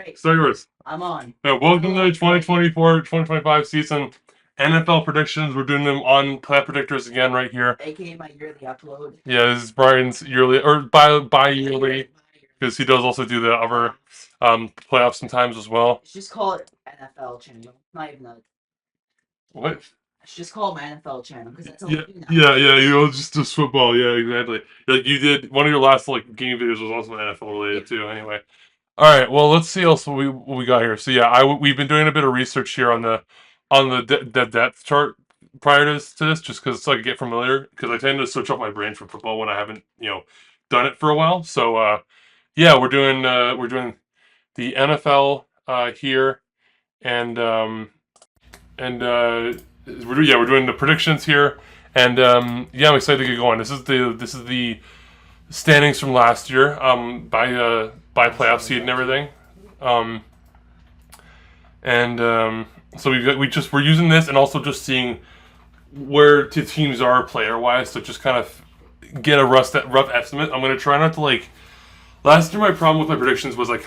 Alright, Start yours. I'm on. Yeah, welcome to the 2024-2025 season. NFL predictions. We're doing them on Player Predictors again right here. AKA my yearly upload. Yeah, this is Brian's yearly or bi-yearly because he does also do the other playoffs sometimes as well. It's just called NFL channel. Not even a. What? It's just called my NFL channel because that's all Yeah, I do now. yeah. You know, just football. Yeah, exactly. Like you did one of your last like game videos was also NFL related too. Anyway. All right. Well, let's see else what we got here. So yeah, we've been doing a bit of research here on the depth chart prior to this, just because so I could get familiar. Because I tend to switch off my brain from football when I haven't done it for a while. So yeah, we're doing the NFL here, and we're doing the predictions here, and yeah, I'm excited to get going. This is the standings from last year by playoff seed and everything. Um, and so we're using this and also just seeing where the teams are player wise, so just kind of get a rough estimate. I'm gonna try not to like. Last year, my problem with my predictions was I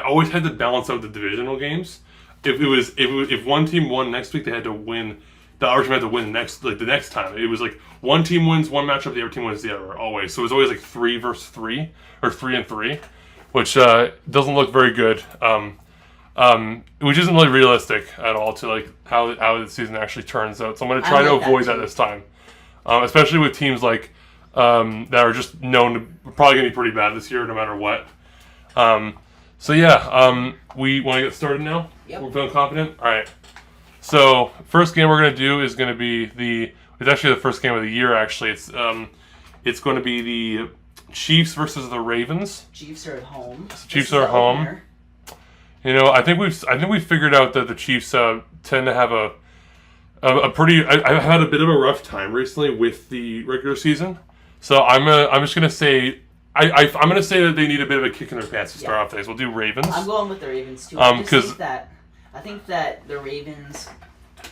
always had to balance out the divisional games. If one team won next week, they had to win. The other team had to win the next time. It was like one team wins one matchup, the other team wins the other always. So it was always like 3-3 or 3-3, which doesn't look very good. Which isn't really realistic at all to like how the season actually turns out. So I'm going to try to avoid that this time, especially with teams like that are just known to probably going to be pretty bad this year, no matter what. So yeah, we want to get started now. Yep. We're feeling confident. All right. So first game we're going to do is going to be it's actually the first game of the year. Actually, it's going to be the Chiefs versus the Ravens. Chiefs are at home. Chiefs are home. Opener. You know, I think we've figured out that the Chiefs tend to have a pretty. I've had a bit of a rough time recently with the regular season, so I'm just gonna say. I'm going to say that they need a bit of a kick in their pants to start off things. We'll do Ravens. I'm going with the Ravens too. I think that the Ravens.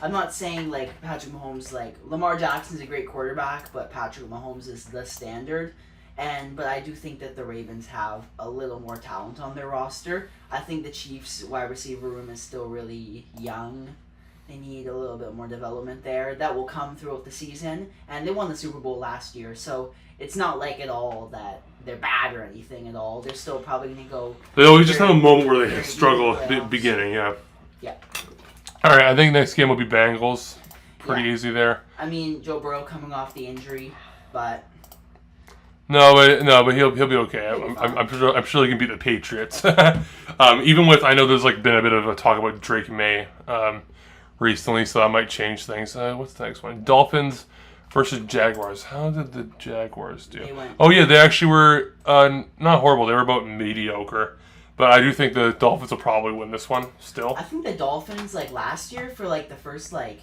I'm not saying like Patrick Mahomes. Like Lamar Jackson's a great quarterback, but Patrick Mahomes is the standard. But I do think that the Ravens have a little more talent on their roster. I think the Chiefs' wide receiver room is still really young. They need a little bit more development there. That will come throughout the season. And they won the Super Bowl last year, so it's not like at all that they're bad or anything at all. They're still probably going to go... They always just have a moment where they struggle at the beginning, yeah. Yeah. All right, I think next game will be Bengals. Pretty easy there. I mean, Joe Burrow coming off the injury, but... No, but he'll be okay. I'm sure he can beat the Patriots. Even with I know there's like been a bit of a talk about Drake May recently, so that might change things. What's the next one? Dolphins versus Jaguars. How did the Jaguars do? Oh yeah, they actually were not horrible. They were about mediocre. But I do think the Dolphins will probably win this one still. I think the Dolphins like last year for like the first like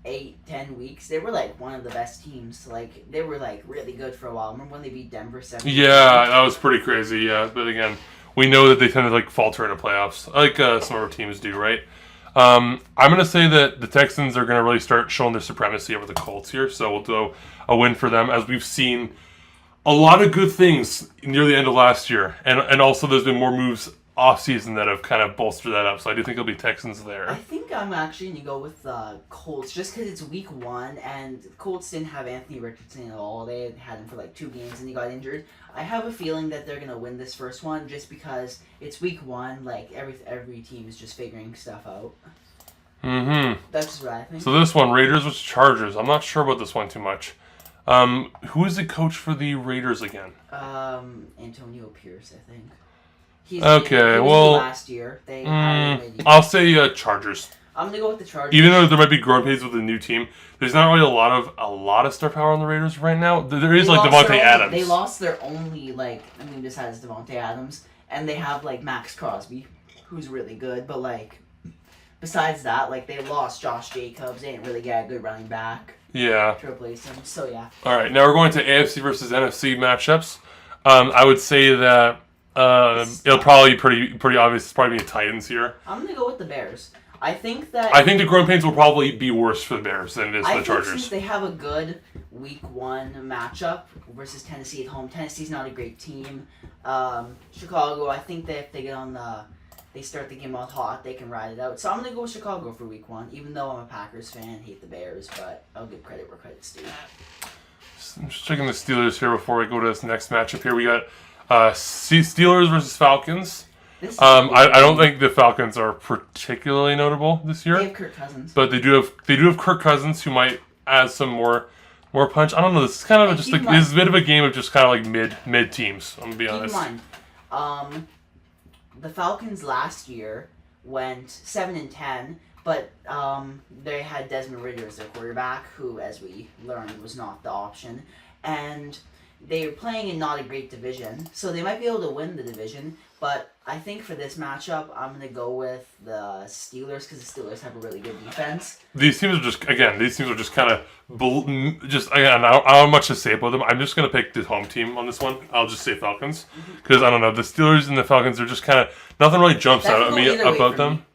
8-10 weeks, they were like one of the best teams. Like they were like really good for a while. Remember when they beat Denver 7? Yeah, that was pretty crazy. Yeah, but again, we know that they tend to like falter in the playoffs, like some of our teams do, right? I'm gonna say that the Texans are gonna really start showing their supremacy over the Colts here. So we'll do a win for them, as we've seen a lot of good things near the end of last year, and also there's been more moves off season that have kind of bolstered that up. So I do think it'll be Texans there. I think I'm actually going to go with the Colts just because it's week 1 and Colts didn't have Anthony Richardson at all. They had him for like 2 games and he got injured. I have a feeling that they're going to win this first one just because it's week 1. Like every team is just figuring stuff out. Mm-hmm. That's just what I think. So this one, Raiders versus Chargers. I'm not sure about this one too much. Who is the coach for the Raiders again? Antonio Pierce, I think. Okay, last year I'll say Chargers. I'm gonna go with the Chargers. Even though there might be growing pains with the new team, there's not really a lot of star power on the Raiders right now. There is like Devontae Adams. They lost their only besides Devontae Adams, and they have like Max Crosby, who's really good. But like besides that, like they lost Josh Jacobs. They didn't really get a good running back. Yeah. To replace him. So yeah. All right, now we're going to AFC versus NFC matchups. I would say that. It'll probably be pretty obvious. It's probably be the Titans here. I'm gonna go with the Bears. I think the growing pains will probably be worse for the Bears than it is for the Chargers. Since they have a good week 1 matchup versus Tennessee at home. Tennessee's not a great team. Chicago, I think that if they get on the they start the game out hot, they can ride it out. So I'm going to go with Chicago for week 1, even though I'm a Packers fan, hate the Bears, but I'll give credit where credit's due. I'm just checking the Steelers here before we go to this next matchup here. We got Steelers versus Falcons. I don't think the Falcons are particularly notable this year. They have Kirk Cousins. But they do have Kirk Cousins, who might add some more punch. I don't know. This is kind of just like this is a bit of a game of just kind of like mid teams. I'm gonna be honest. Keep in mind, the Falcons last year went 7-10, but they had Desmond Ridder as their quarterback, who, as we learned, was not the option, and they were playing in not a great division, so they might be able to win the division. But I think for this matchup, I'm going to go with the Steelers because the Steelers have a really good defense. These teams are just kind of again. I don't have much to say about them. I'm just going to pick the home team on this one. I'll just say Falcons because I don't know, the Steelers and the Falcons are just kind of nothing really jumps out at me about them.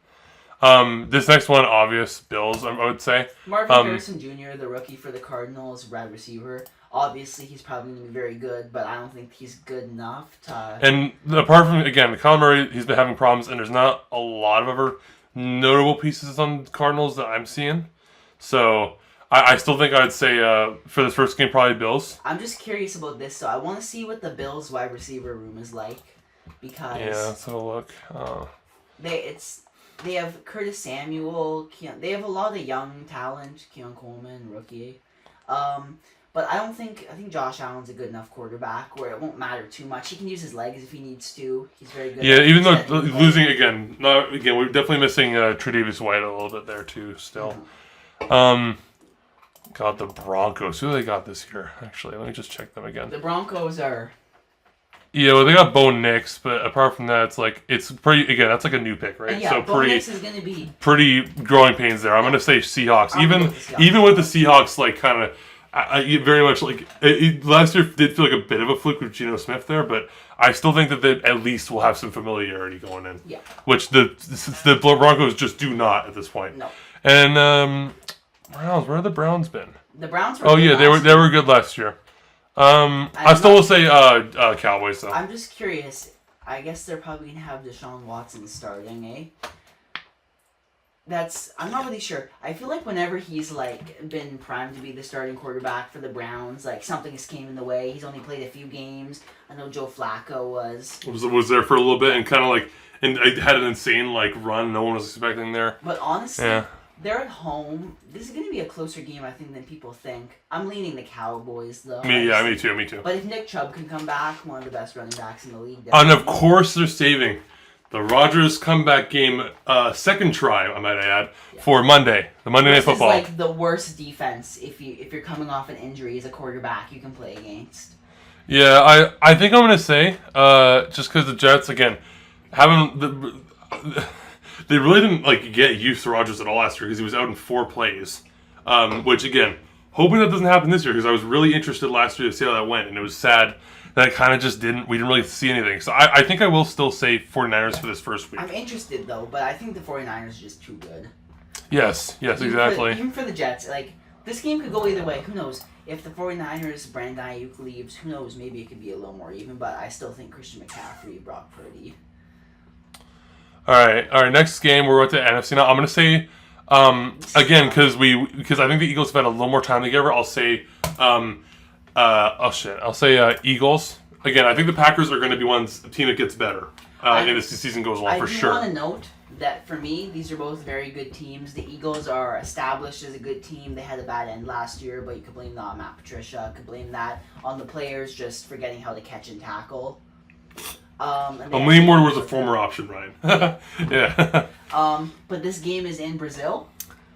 This next one, obvious Bills. I would say Marvin Harrison Jr., the rookie for the Cardinals, wide receiver. Obviously, he's probably going to be very good, but I don't think he's good enough to... And apart from, again, Kyler Murray, he's been having problems, and there's not a lot of other notable pieces on the Cardinals that I'm seeing. So, I still think I'd say, for this first game, probably Bills. I'm just curious about this, so I want to see what the Bills wide receiver room is like, because... Yeah, let's have a look. They have Curtis Samuel, they have a lot of young talent, Keon Coleman, rookie. But I think Josh Allen's a good enough quarterback where it won't matter too much. He can use his legs if he needs to. He's very good. Yeah, even though losing we're definitely missing Tre'Davious White a little bit there too. Still, God, the Broncos. Who do they got this year? Actually, let me just check them again. The Broncos are. Yeah, well, they got Bo Nix, but apart from that, it's pretty. Again, that's like a new pick, right? Yeah, so Bo Nix is gonna be pretty growing pains there. I'm gonna say Seahawks. Even with the Seahawks, like kind of. Very much last year did feel like a bit of a fluke with Geno Smith there, but I still think that they at least will have some familiarity going in. Yeah. Which the Broncos just do not at this point. No. And Browns, where have the Browns been? The Browns were they were good last year. I still will say Cowboys though. I'm just curious. I guess they're probably gonna have Deshaun Watson starting, eh? I'm not really sure. I feel like whenever he's been primed to be the starting quarterback for the Browns, something has came in the way. He's only played a few games. I know Joe Flacco was there for a little bit and kind of and I had an insane run no one was expecting there. But honestly, they're at home. This is going to be a closer game, I think, than people think. I'm leaning the Cowboys though. Me too. But if Nick Chubb can come back, one of the best running backs in the league. And of course they're saving the Rodgers comeback game, second try, I might add, for Monday, the Monday Night Football. This is the worst defense if you're coming off an injury as a quarterback you can play against. Yeah, I think I'm gonna say just because the Jets again they really didn't get used to Rodgers at all last year because he was out in 4 plays, which again hoping that doesn't happen this year because I was really interested last year to see how that went and it was sad. That kind of just we didn't really see anything. So I think I will still say 49ers for this first week. I'm interested though, but I think the 49ers are just too good. Yes, exactly. Even for the Jets, this game could go either way. Who knows? If the 49ers, Brandon Ayuk leaves, who knows? Maybe it could be a little more even, but I still think Christian McCaffrey, Brock Purdy. All right. Next game, we're at the NFC now. I'm going to say, again, because I think the Eagles have had a little more time together, I'll say... I'll say Eagles. Again, I think the Packers are going to be the team that gets better as the season goes along, for sure. I want to note that for me, these are both very good teams. The Eagles are established as a good team. They had a bad end last year, but you could blame that on Matt Patricia. Could blame that on the players just forgetting how to catch and tackle. Lean Moore was a former option, Ryan. Yeah. But this game is in Brazil,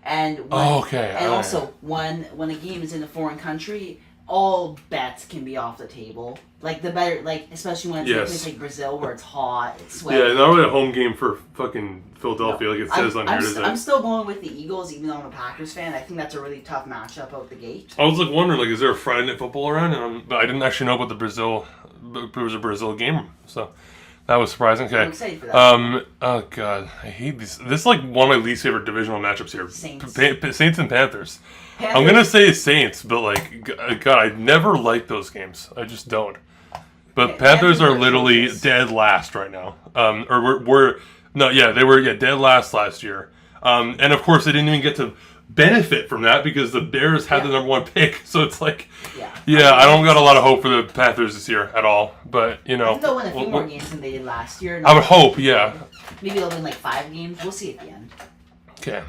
and also when a game is in a foreign country, all bets can be off the table. Especially when it's in a place like Brazil where it's hot, it's sweaty. Yeah, not really a home game for fucking Philadelphia, like it says on here. I'm still going with the Eagles, even though I'm a Packers fan. I think that's a really tough matchup out the gate. I was wondering, is there a Friday Night Football around? But I didn't actually know about the Brazil. It was a Brazil game, so that was surprising. Okay. I'm excited for that. Oh god, I hate these. This is one of my least favorite divisional matchups here. Saints and Panthers. I'm gonna say Saints, but God, I never like those games. I just don't. But Panthers are literally dead last right now. Or we're No, yeah, they were dead last year. And of course, they didn't even get to benefit from that because the Bears had the number 1 pick. So it's like, I don't got a lot of hope for the Panthers this year at all. But I think they'll win a few more games than they did last year. I would hope, yeah. Maybe they'll win like 5 games. We'll see at the end. Okay.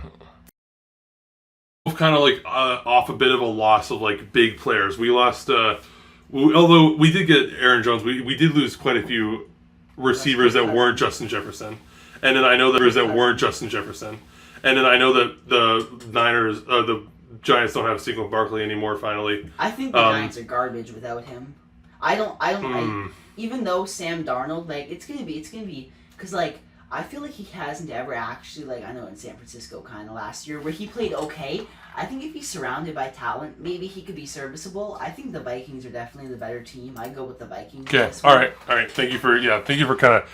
Kind of like off a bit of a loss of like big players. We lost, although we did get Aaron Jones, we did lose quite a few receivers that weren't Justin Jefferson. And then I know that weren't Justin Jefferson. And then I know that the Niners, the Giants don't have Saquon Barkley anymore. Finally, I think the Giants are garbage without him. Even though Sam Darnold, like it's gonna be, because like I feel like he hasn't ever actually, like, I know in San Francisco kind of last year where he played okay. I think if he's surrounded by talent, maybe he could be serviceable. I think the Vikings are definitely the better team. I go with the Vikings. Okay, all right. Thank you for kind of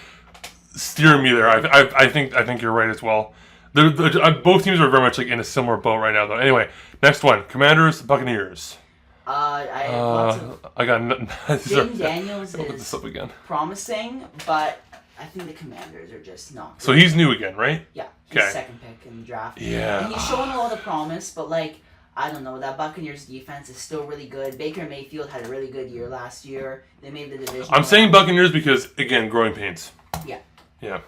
steering me there. I think you're right as well. Both teams are very much like in a similar boat right now, though. Anyway, next one: Commanders, Buccaneers. I got Jaden Daniels look this up again. Promising, but I think the Commanders are just not good. So he's new again, right? Yeah, he's second pick in the draft. Yeah. And he's showing a lot of promise, but like, I don't know, that Buccaneers defense is still really good. Baker Mayfield had a really good year last year. They made the division. I'm saying Buccaneers because, again, growing pains. Yeah. Yeah.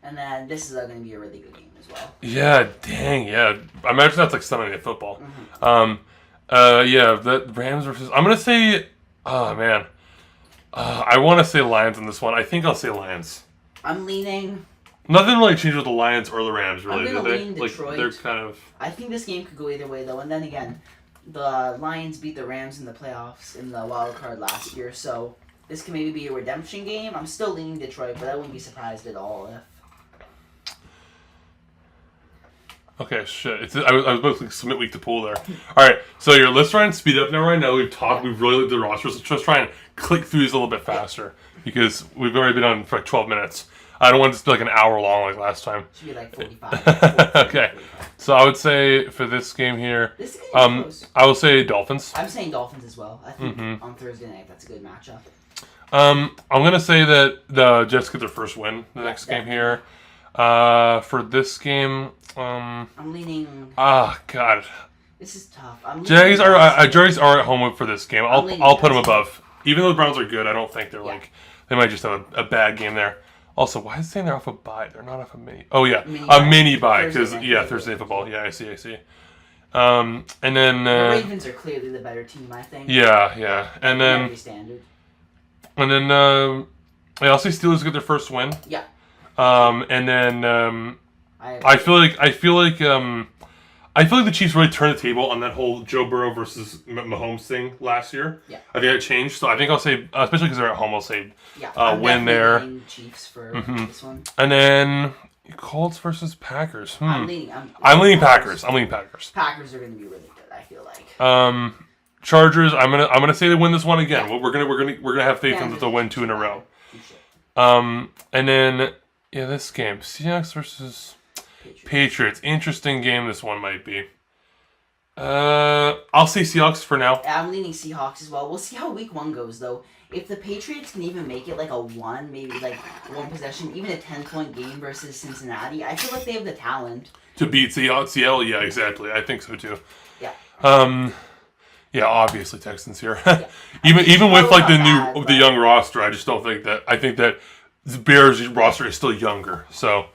And then this is going to be a really good game as well. Yeah, dang, yeah. I imagine that's like Sunday Night Football. Mm-hmm. The Rams versus... I'm going to say... Oh, man. I want to say Lions on this one. I think I'll say Lions. I'm leaning... Nothing really changed with the Lions or the Rams, really, I'm going to lean Detroit. Like, they're kind of... I think this game could go either way, though. And then again, the Lions beat the Rams in the playoffs in the wild card last year, so this can maybe be a redemption game. I'm still leaning Detroit, but I wouldn't be surprised at all if... Okay, shit. I was about to submit week to pool there. All right, so your list trying to speed up now. Right now, we've talked. We've really looked at the rosters. Let's just try and click through these a little bit faster because we've already been on for like 12 minutes. I don't want this to be like an hour long like last time. Should be like 45. Okay, so I would say for this game here, this game is close. I will say Dolphins. I'm saying Dolphins as well. I think on Thursday night that's a good matchup. I'm gonna say that the Jets get their first win the next game here. For this game, I'm leaning. God. This is tough. Jags are at home for this game. I'll put them above. Even though the Browns are good, I don't think they're like they might just have a bad game there. Also, why is it saying they're off a bye? They're not off a mini. Oh yeah, a mini bye because Thursday football. Yeah, I see. And then the Ravens are clearly the better team, I think. Yeah, and then standard. And then I'll say Steelers get their first win. Yeah. And then I feel like the Chiefs really turned the table on that whole Joe Burrow versus Mahomes thing last year. Yeah. I think that changed. So I think I'll say, especially because they're at home, I'll say win there. Chiefs for this one. And then Colts versus Packers. I'm leaning Packers. I'm leaning Packers. Packers are going to be really good, I feel like. Chargers. I'm gonna say they win this one again. Yeah. We're gonna have faith in them to win 2 in a row. And then this game, Seahawks versus Patriots. Interesting game this one might be. I'll say Seahawks for now. I'm leaning Seahawks as well. We'll see how week 1 goes though. If the Patriots can even make it like a 1, maybe like 1 possession, even a 10-point game versus Cincinnati, I feel like they have the talent to beat Seattle. Yeah, exactly. I think so too. Yeah. Yeah, obviously Texans here. even with like the young roster, I just don't think that. I think that the Bears roster is still younger. So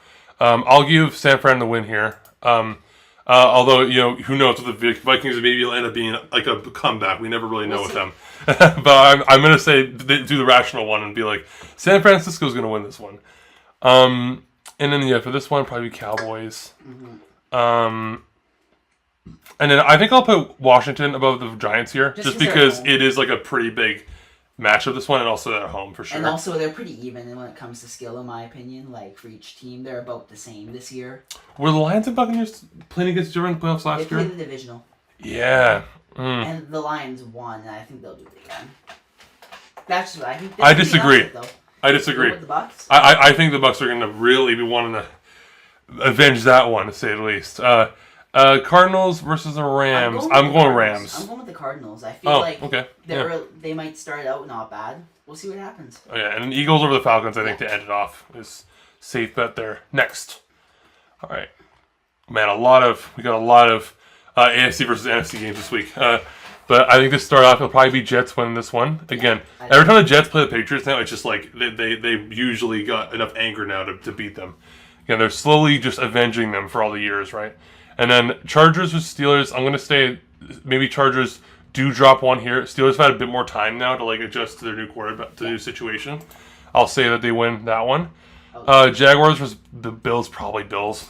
I'll give San Fran the win here. Although who knows with the Vikings maybe it'll end up being like a comeback. We never really know with them. But I'm gonna say do the rational one and be like San Francisco's gonna win this one. And then for this one probably Cowboys. And then I think I'll put Washington above the Giants here, just because it is like a pretty big matchup this one, and also at home for sure. And also they're pretty even when it comes to skill, in my opinion. Like for each team, they're about the same this year. Were the Lions and Buccaneers playing against each other in the playoffs last year? They played the divisional. Yeah. And the Lions won, and I think they'll do it again. That's just what I think. I disagree. I disagree. With the Bucs? I think the Bucs are going to really be wanting to avenge that one, to say the least. Cardinals versus the Rams. I'm going Rams. I'm going with the Cardinals. I feel like okay. they might start out not bad, we'll see what happens. Oh, yeah, and then Eagles over the Falcons, I think, to end it off is safe bet there. Next. All right. Man, we got a lot of AFC versus NFC games this week. But I think to start off, it'll probably be Jets winning this one. Again, every time the Jets play the Patriots now, it's just like they usually got enough anger now to beat them. Again, they're slowly just avenging them for all the years, right? And then Chargers versus Steelers, I'm going to say maybe Chargers do drop one here. Steelers have had a bit more time now to like adjust to their new quarterback, to the new situation. I'll say that they win that one. Jaguars versus the Bills, probably Bills,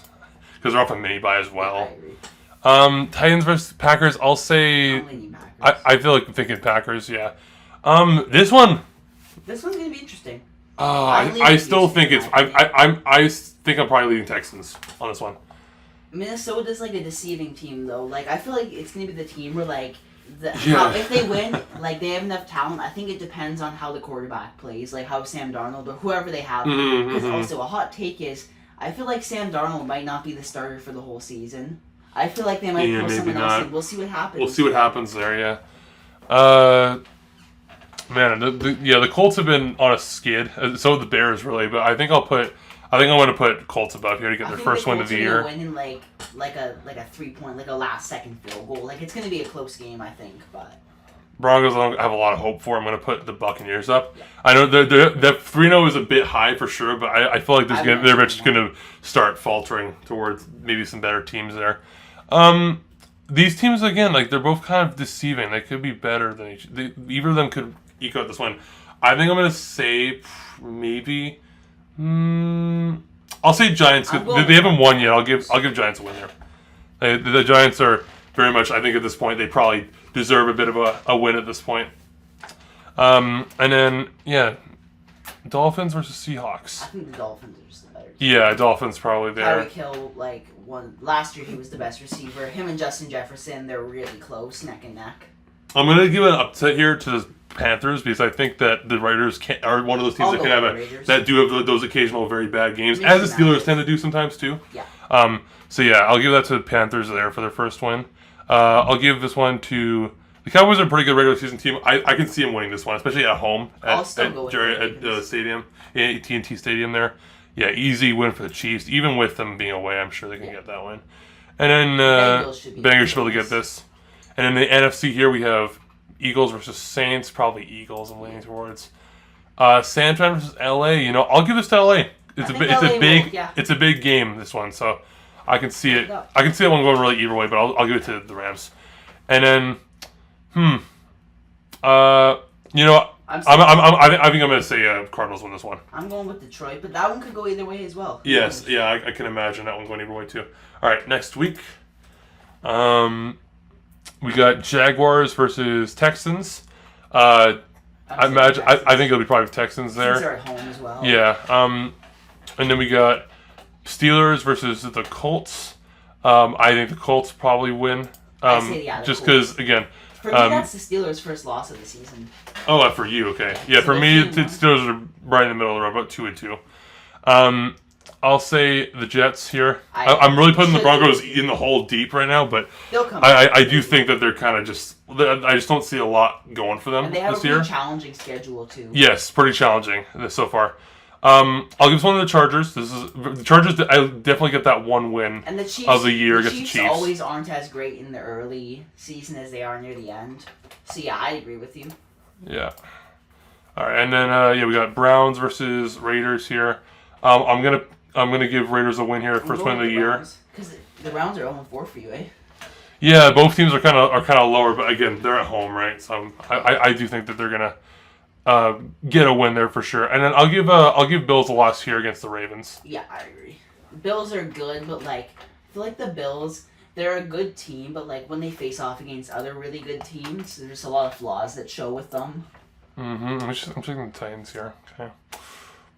because they're off a mini bye as well. Titans versus Packers, I'll say... I feel like I'm thinking Packers, yeah. This one's gonna be interesting. I still think it's... I think I'm probably leading Texans on this one. Minnesota's like a deceiving team, though. Like, I feel like it's gonna be the team where, like... if they win, like, they have enough talent. I think it depends on how the quarterback plays, like how Sam Darnold or whoever they have. Because also, a hot take is, I feel like Sam Darnold might not be the starter for the whole season. I feel like they might pull someone else in. We'll see what happens. We'll see what happens there, yeah. Man, the Colts have been on a skid. So have the Bears, really. But I think I'm going to put Colts above here to get their first win of the year. Win in like a 3-point, like a last second field goal. Like, it's going to be a close game, I think. But Broncos, I have a lot of hope for. I'm going to put the Buccaneers up. Yeah. I know that 3-0 is a bit high for sure, but I feel like they're just going to start faltering towards maybe some better teams there. These teams, again, like, they're both kind of deceiving. They could be better than either of them could eke out this one. I think I'm going to say maybe... I'll say Giants. They haven't won yet. I'll give Giants a win there. The Giants are very much, I think at this point, they probably deserve a bit of a win at this point. And then, yeah, Dolphins versus Seahawks. I think the Dolphins are just the better team. Yeah, Dolphins probably there. Tyreek Hill, last year he was the best receiver. Him and Justin Jefferson, they're really close, neck and neck. I'm going to give an upset here to the Panthers because I think that the Raiders are one of those teams that do have those occasional very bad games, as the Steelers tend to do sometimes too. Yeah. So yeah, I'll give that to the Panthers there for their first win. I'll give this one to the Cowboys. Are a pretty good regular season team. I can see them winning this one, especially at home at Stadium, AT&T Stadium there. Yeah, easy win for the Chiefs. Even with them being away, I'm sure they can get that win. And then Bengals should be able to get this. And in the NFC here, we have Eagles versus Saints. Probably Eagles I'm leaning towards. San Fran versus LA. I'll give this to LA. It's a big game, this one. So I can see it. I can see that one going really either way, but I'll give it to the Rams. And then, I think I'm going to say Cardinals win this one. I'm going with Detroit, but that one could go either way as well. Yes, yeah, I can imagine that one going either way too. All right, next week, we got Jaguars versus Texans. I think it'll be probably Texans there. Since they're at home as well. Yeah. And then we got Steelers versus the Colts. I think the Colts probably win. Just because, again... For me, that's the Steelers' first loss of the season. Oh, for you, okay. Yeah, for me, the Steelers are right in the middle of the road, about 2-2. I'll say the Jets here. I'm really putting the Broncos in the hole deep right now, but I do think that they're kind of just... I just don't see a lot going for them this year. And they have a pretty challenging schedule, too. Yes, pretty challenging so far. I'll give this one to the Chargers. The Chargers. I definitely get that one win and the Chiefs, of the year against the Chiefs. Always aren't as great in the early season as they are near the end. So yeah, I agree with you. Yeah. All right, and then we got Browns versus Raiders here. I'm gonna give Raiders a win here, first win of the year. Because the Browns are 0-4 for you, eh? Yeah, both teams are kind of lower, but again, they're at home, right? So I do think that they're gonna. Get a win there for sure, and then I'll give Bills a loss here against the Ravens. Yeah, I agree. Bills are good, but I feel like the Bills, they're a good team, but when they face off against other really good teams, there's a lot of flaws that show with them. I'm checking the Titans here. Okay.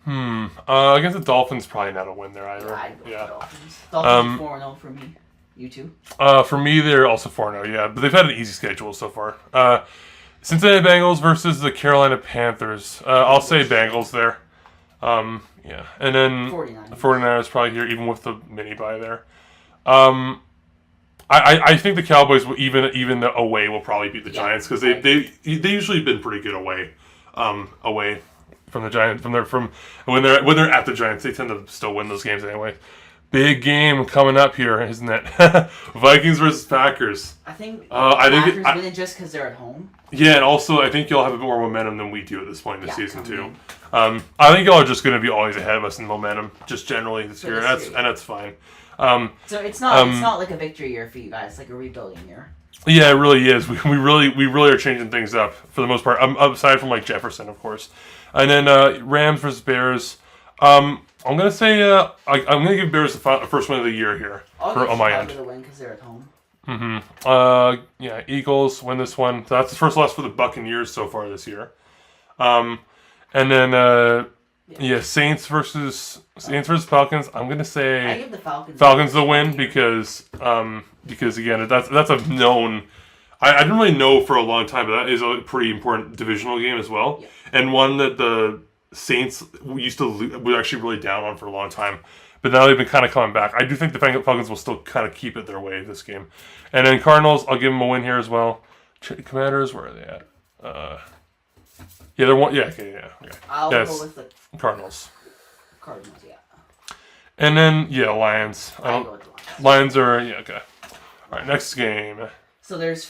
Against the Dolphins, probably not a win there either. Yeah. Dolphins. Dolphins 4-0 for me. You too? For me, they're also 4-0. Yeah, but they've had an easy schedule so far. Cincinnati Bengals versus the Carolina Panthers. I'll say Bengals there. Yeah. And then 49ers probably here, even with the mini bye there. I think the Cowboys, even away, will probably beat the Giants because they usually have been pretty good away. away from the Giants. From when they're at the Giants, they tend to still win those games anyway. Big game coming up here, isn't it? Vikings versus Packers. I think Packers win it just because they're at home. Yeah, and also I think you'll have a bit more momentum than we do at this point in the season too. I think y'all are just going to be always ahead of us in momentum, just generally this year, and that's fine. So it's not like a victory year for you guys, like a rebuilding year. Yeah, it really is. We really are changing things up for the most part. Aside from like Jefferson, of course, and then Rams versus Bears. I'm gonna say I'm gonna give Bears the first win of the year here on my end. The win because they're at home. Yeah, Eagles win this one. So that's the first loss for the Buccaneers so far this year. And then Saints versus Falcons. I'm gonna say I give the Falcons the win because again that's a known. I didn't really know for a long time, but that is a pretty important divisional game as well, and one that the Saints were actually really down on for a long time. But now they've been kind of coming back. I do think the Falcons will still kind of keep it their way this game. And then Cardinals, I'll give them a win here as well. Commanders, where are they at? Yeah, they're one. Yeah, okay. I'll go with the Cardinals. Cardinals, yeah. And then Lions. I'll go with the Lions. Lions are okay. All right, next game. So there's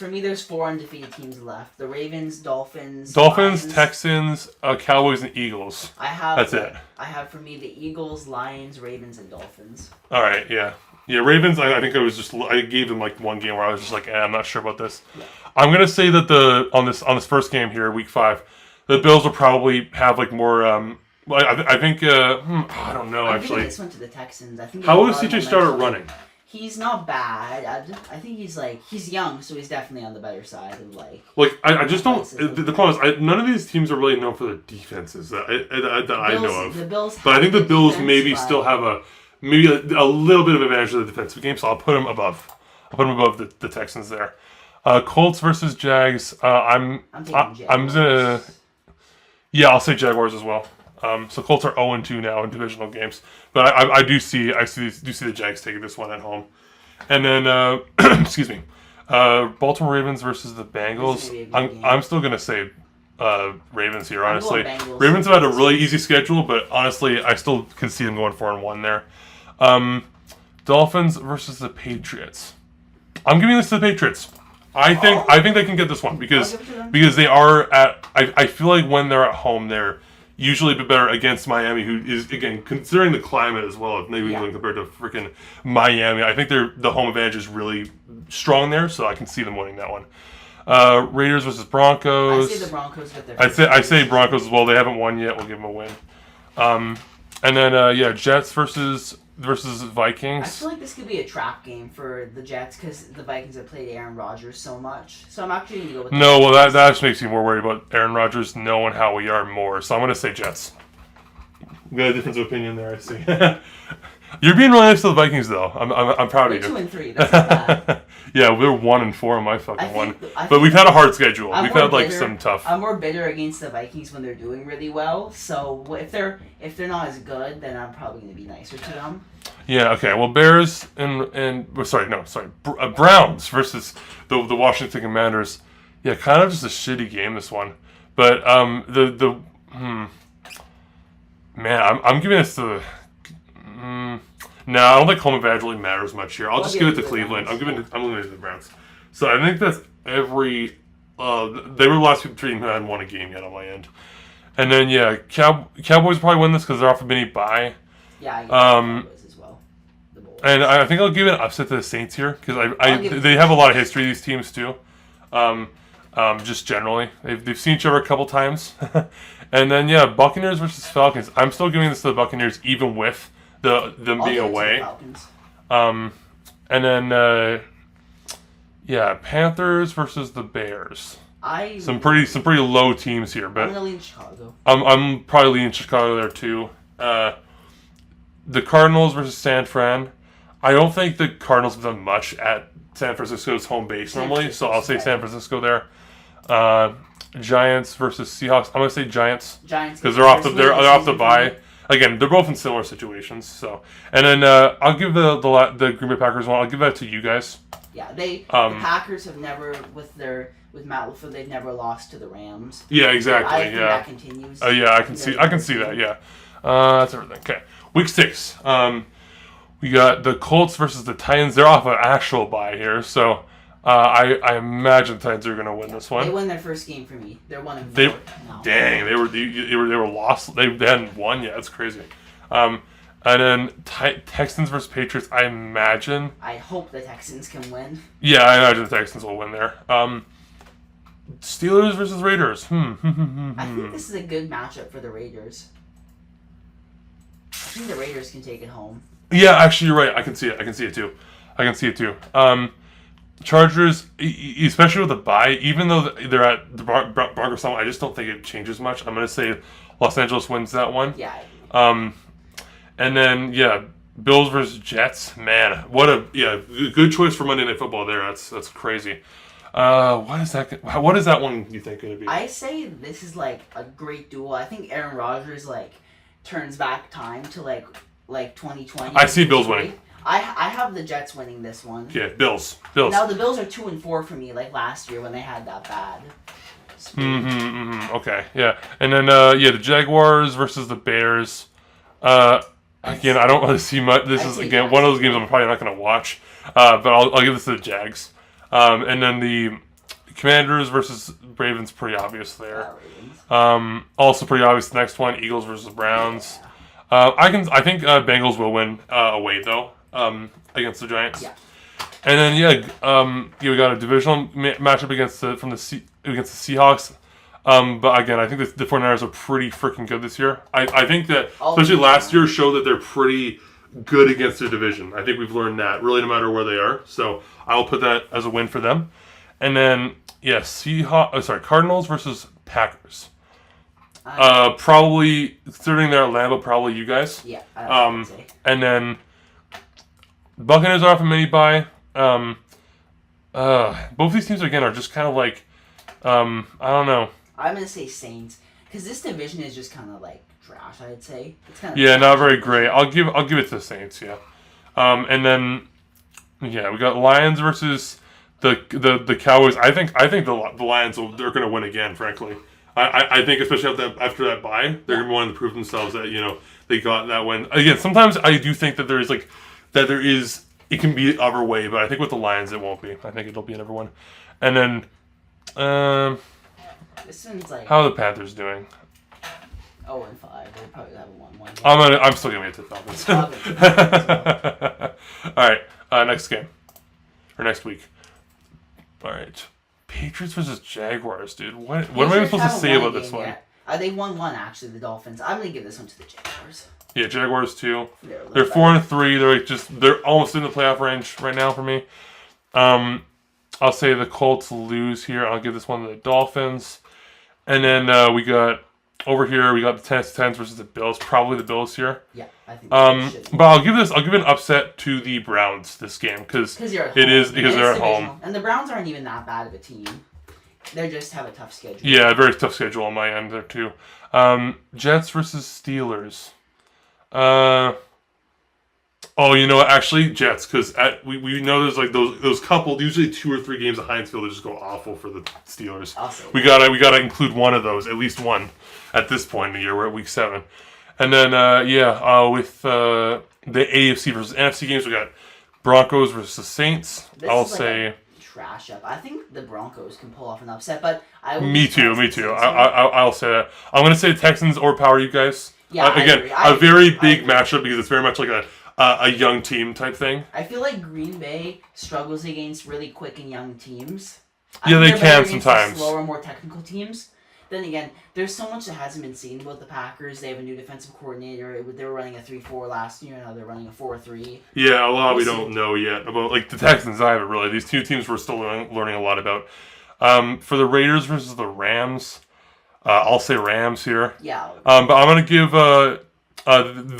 4 undefeated teams left: the Ravens, Dolphins, Lions. Texans, Cowboys, and Eagles. That's it. I have for me the Eagles, Lions, Ravens, and Dolphins. All right, yeah. Ravens. I think I gave them like one game where I was just like, I'm not sure about this. Yeah. I'm gonna say that on this first game here, week 5, the Bills will probably have like more. I think I don't know actually. This went to the Texans. I think. How has CJ started running? He's not bad. I think he's young, so he's definitely on the better side of like. I just don't. The problem is, none of these teams are really known for their defenses that I know of. The Bills, but I think the Bills maybe still have a little bit of advantage of the defensive game, so I'll put them above. I'll put them above the Texans there. Colts versus Jags. I'm gonna. Yeah, I'll say Jaguars as well. So Colts are 0-2 now in divisional games, but I do see the Jags taking this one at home, and then excuse me, Baltimore Ravens versus the Bengals. I'm still gonna say Ravens here. Honestly, Ravens have had a really easy schedule, but honestly, I still can see them going 4-1 there. Dolphins versus the Patriots. I'm giving this to the Patriots. I think they can get this one because they are at. I feel like when they're at home, they're usually a bit better against Miami, who is, again, considering the climate as well, of New England compared to freaking Miami. I think the home advantage is really strong there, so I can see them winning that one. Raiders versus Broncos. I say the Broncos get their I say Broncos as well. They haven't won yet. We'll give them a win. And then, Jets versus Vikings. I feel like this could be a trap game for the Jets because the Vikings have played Aaron Rodgers so much. So I'm actually going to go with that just makes me more worried about Aaron Rodgers knowing how we are more. So I'm going to say Jets. You got a difference of opinion there, I see. You're being really nice to the Vikings, though. I'm proud of you. 2-3. That's not bad. Yeah, we're 1-4 on my fucking one. But we've had a hard schedule. We've had some tough. I'm more bitter against the Vikings when they're doing really well. So if they're not as good, then I'm probably going to be nicer to them. Yeah. Okay. Well, Bears Browns versus the Washington Commanders. Yeah, kind of just a shitty game, this one. But man, I'm giving this to. No, I don't think home advantage really matters much here. I'll just give it to Cleveland. I'm giving it to the Browns. So I think that's every. They were the last team who hadn't won a game yet on my end. And then Cowboys probably win this because they're off a mini bye. Yeah, I Cowboys as well. And I think I'll give it an upset to the Saints here because they have a lot of history. These teams too. Just generally, they've seen each other a couple times. And then Buccaneers versus Falcons. I'm still giving this to the Buccaneers even with them being away. And then Panthers versus the Bears. Some pretty low teams here, but I'm gonna lean Chicago. I'm probably leaning Chicago there too. The Cardinals versus San Fran. I don't think the Cardinals have done much at San Francisco's home base normally, so I'll say San Francisco there. Giants versus Seahawks. I'm gonna say Giants because they're off the bye. Again, they're both in similar situations. So, and then I'll give the Green Bay Packers one. I'll give that to you guys. Yeah, the Packers have never with with Matt LaFleur, they've never lost to the Rams. Yeah, exactly. I think that continues. Yeah, I can see that. Yeah, that's everything. Okay, week 6. We got the Colts versus the Titans. They're off an actual bye here, so I imagine the Titans are going to win this one. They won their first game for me. They're 1-4. Dang, they were lost. They hadn't won yet. That's crazy. And then Texans versus Patriots. I imagine. I hope the Texans can win. Yeah, I imagine the Texans will win there. Steelers versus Raiders. I think this is a good matchup for the Raiders. I think the Raiders can take it home. Yeah, actually, you're right. I can see it. I can see it too. Chargers, especially with the bye, even though they're at the Broncos, I just don't think it changes much. I'm going to say Los Angeles wins that one. Yeah. And then, Bills versus Jets. Man, what a good choice for Monday Night Football there. That's crazy. What is that one you think going to be? I say this is like a great duel. I think Aaron Rodgers turns back time to like 2020. I see Bills winning. I have the Jets winning this one. Yeah, Bills. Now the Bills are 2-4 for me, like last year when they had that bad. Okay, yeah, and then the Jaguars versus the Bears. Again, I don't really see much. This is again one of those games I'm probably not going to watch. But I'll give this to the Jags. And then the Commanders versus Ravens, pretty obvious there. Also pretty obvious. The next one, Eagles versus Browns. I think Bengals will win away though. Against the Giants. Yeah. And then we got a divisional matchup against the Seahawks. But again, I think the 49ers are pretty freaking good this year. I think that especially last year showed that they're pretty good against their division. I think we've learned that really no matter where they are. So I will put that as a win for them. And then Cardinals versus Packers. Probably considering they're at Lambeau, probably you guys. Yeah. And then Buccaneers are off a mini bye. Both these teams again are just kind of like, I don't know. I'm gonna say Saints because this division is just kind of like trash. I'd say it's kind of not very great. I'll give it to the Saints. Yeah. And then we got Lions versus the Cowboys. I think the Lions they're going to win again. Frankly, I think especially after that bye, they're going to want to prove themselves that they got that win again. Sometimes I do think that it can be other way, but I think with the Lions it won't be. I think it'll be another one. And then this one's like, how are the Panthers doing? 0-5. They probably have a 1-1. I'm still giving it to the Falcons. All right, next game or next week. All right, Patriots versus Jaguars, dude. What am I supposed to say about this one? They 1-1 actually. The Dolphins. I'm gonna give this one to the Jaguars. Yeah, Jaguars too. They're 4-3. They're almost in the playoff range right now for me. I'll say the Colts lose here. I'll give this one to the Dolphins. And then we got the Titans versus the Bills. Probably the Bills here. Yeah, I think. But I'll give an upset to the Browns this game because they're at home. And the Browns aren't even that bad of a team. They just have a tough schedule. Yeah, a very tough schedule on my end there too. Jets versus Steelers. Actually, Jets, because we know there's like those couple, usually 2 or 3 games of Heinz Field that just go awful for the Steelers. We gotta include one of those, at least one, at this point in the year. We're at week 7, and then with the AFC versus NFC games, we got Broncos versus Saints. I'll say trash up. I think the Broncos can pull off an upset, but Me too. I'll say that. I'm gonna say Texans overpower you guys. Yeah, again, a very big matchup because it's very much like a young team type thing. I feel like Green Bay struggles against really quick and young teams. Yeah, they can sometimes. Slower, more technical teams. Then again, there's so much that hasn't been seen about the Packers. They have a new defensive coordinator. They were running a 3-4 last year, now they're running a 4-3. Yeah, a lot we don't know yet about. Like the Texans, I haven't really. These two teams we're still learning a lot about. For the Raiders versus the Rams, I'll say Rams here. Yeah. But I'm gonna give.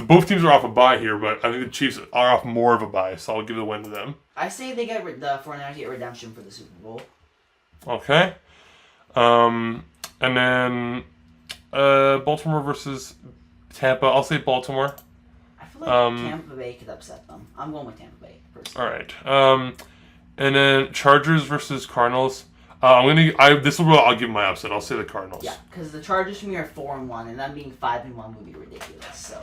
Both teams are off a bye here, but I think the Chiefs are off more of a bye, so I'll give the win to them. I say they get the 49ers get redemption for the Super Bowl. Okay. And then Baltimore versus Tampa. I'll say Baltimore. I feel like Tampa Bay could upset them. I'm going with Tampa Bay personally. All right. And then Chargers versus Cardinals. This is where I'll give my upset. I'll say the Cardinals. Yeah, because the Chargers for me are 4-1, and them being 5-1 would be ridiculous. So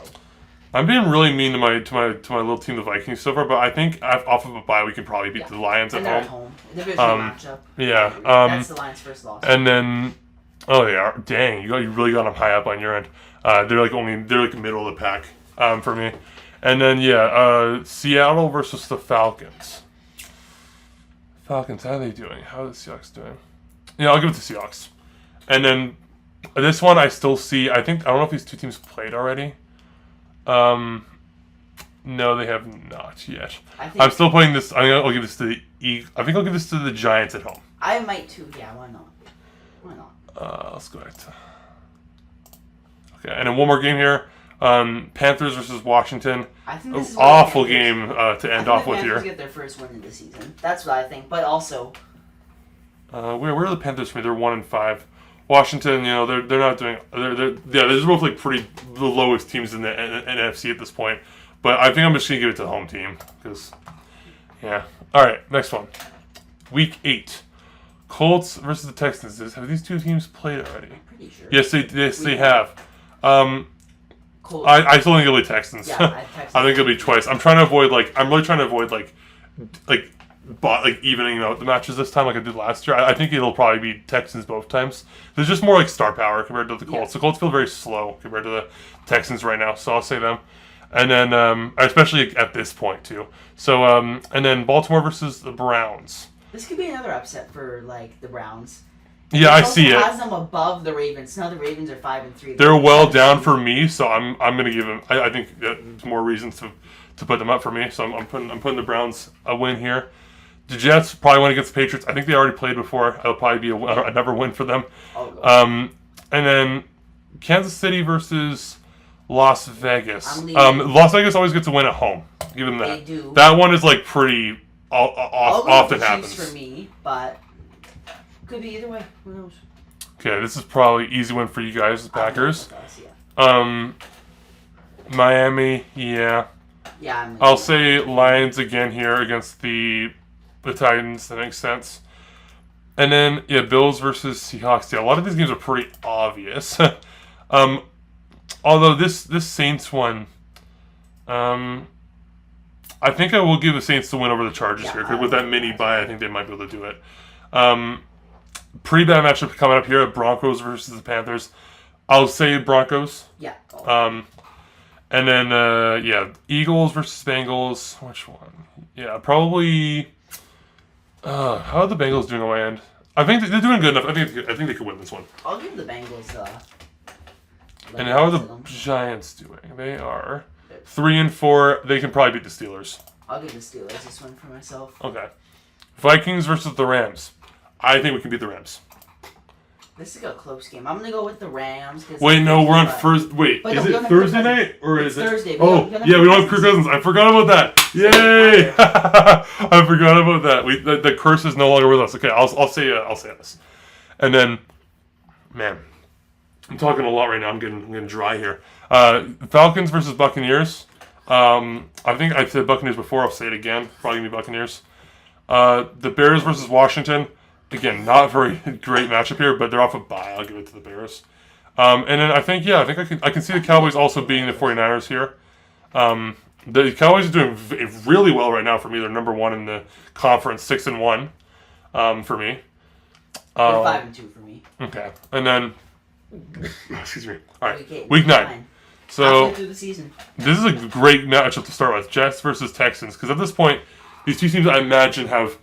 I'm being really mean to my little team, the Vikings, so far. But I think off of a bye, we can probably beat the Lions and at they're home. Divisional matchup. Yeah. That's the Lions' first loss. And then, oh, they are. Dang, you really got them high up on your end. They're like middle of the pack for me. And then Seattle versus the Falcons. Falcons, how are they doing? How are the Seahawks doing? Yeah, I'll give it to Seahawks. And then this one, I still see. I don't know if these two teams played already. No, they have not yet. I'm still playing this. I'll give this to the I think I'll give this to the Giants at home. I might too. Yeah, why not? Why not? Let's go back to. Okay, and then one more game here. Panthers versus Washington. I think this is awful game to end off with here. Panthers get their first win of the season. That's what I think. But also, where are the Panthers for me? They're 1-5. Washington, they're not doing. They're both like the lowest teams in the NFC at this point. But I think I'm just gonna give it to the home team because, yeah. All right, next one. Week 8, Colts versus the Texans. Have these two teams played already? I'm pretty sure. Yes, they have. I still think it'll be Texans. Yeah, I think it'll be twice. I'm really trying to avoid evening out the matches this time like I did last year. I think it'll probably be Texans both times. There's just more like star power compared to the Colts. Yeah. The Colts feel very slow compared to the Texans right now, so I'll say them. And then, especially at this point too. So, and then Baltimore versus the Browns. This could be another upset for the Browns. Yeah, I see it. Has them above the Ravens. Now the Ravens are 5-3. They're well down for me, so I'm gonna give them. I think there's more reasons to put them up for me. So I'm putting the Browns a win here. The Jets probably win against the Patriots. I think they already played before. It'll probably be another win for them. And then Kansas City versus Las Vegas. Las Vegas always gets a win at home. Give them that. They do. That one is pretty often happens for me, but could be either way. Who knows? Okay, this is probably easy win for you guys, the Packers. Miami, yeah. Yeah. I'll say Lions again here against the Titans. That makes sense. And then Bills versus Seahawks. Yeah, a lot of these games are pretty obvious. Although this Saints one, I think I will give the Saints the win over the Chargers here because with that mini bye, I think they might be able to do it. Pretty bad matchup coming up here: Broncos versus the Panthers. I'll say Broncos. Yeah. And then Eagles versus Bengals. Which one? Yeah, probably. How are the Bengals doing on my end? I think they're doing good enough. I think they could win this one. I'll give the Bengals. And how are the Giants doing? They are 3-4. They can probably beat the Steelers. I'll give the Steelers this one for myself. Okay. Vikings versus the Rams. I think we can beat the Rams. This is a close game. I'm gonna go with the Rams. Wait, no, we're on first. Wait, is it Thursday night or is it Thursday? Oh, yeah, we don't have Kirk Cousins. I forgot about that. Yay! I forgot about that. The curse is no longer with us. Okay, I'll say this, and then, man, I'm talking a lot right now. I'm getting dry here. Falcons versus Buccaneers. I think I said Buccaneers before. I'll say it again. Probably gonna be Buccaneers. The Bears versus Washington. Again, not a very great matchup here, but they're off a bye. I'll give it to the Bears. And then I think I can see the Cowboys also beating the 49ers here. The Cowboys are doing really well right now for me. They're number 1 in the conference, 6-1 for me. 5-2 for me. Okay, and then excuse me. All right, week 9. So through the season. This is a great matchup to start with: Jets versus Texans. Because at this point, these two teams I imagine have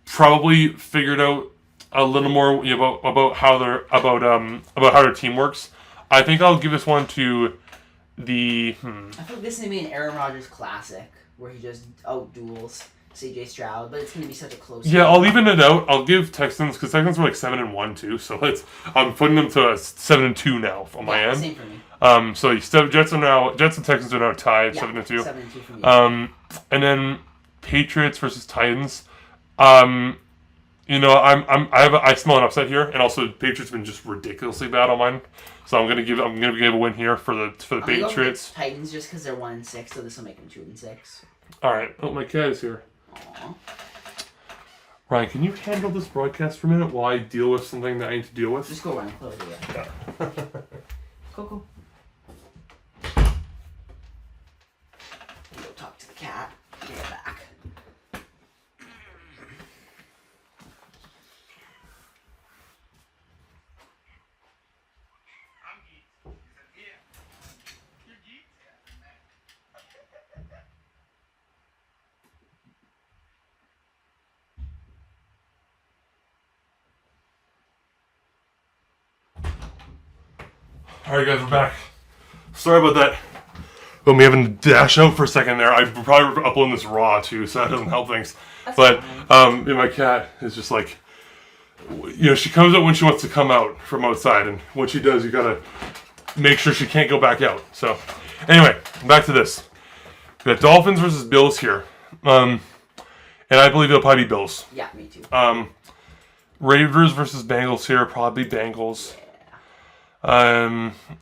probably figured out a little more about how their team works. I think I'll give this one to the. I feel like this is gonna be an Aaron Rodgers classic where he just out-duels C.J. Stroud, but it's gonna be such a close. Yeah, game. I'll even it out. I'll give Texans because Texans were 7-1 too, so I'm putting them to a 7-2 now on my end. Same for me. So Jets and Texans are now tied 7-2. 7-2 for me. And then Patriots versus Titans. I smell an upset here, and also Patriots have been just ridiculously bad on mine. So I'm gonna give a win here for the Patriots. Titans just because they're 1-6, so this will make them 2-6. All right. Oh, my cat is here. Ryan, can you handle this broadcast for a minute while I deal with something that I need to deal with? Just go around, close it. Yeah. Cool. Go talk to the cat. Get it back. Alright guys, we're back. Sorry about that. But we having to dash out for a second there. I'm probably uploading this raw too, so that doesn't help things. But my cat is just like, she comes out when she wants to come out from outside, and when she does, you gotta make sure she can't go back out. So, anyway, back to this. We got Dolphins versus Bills here, and I believe it'll probably be Bills. Yeah, me too. Ravens versus Bengals here, probably Bengals.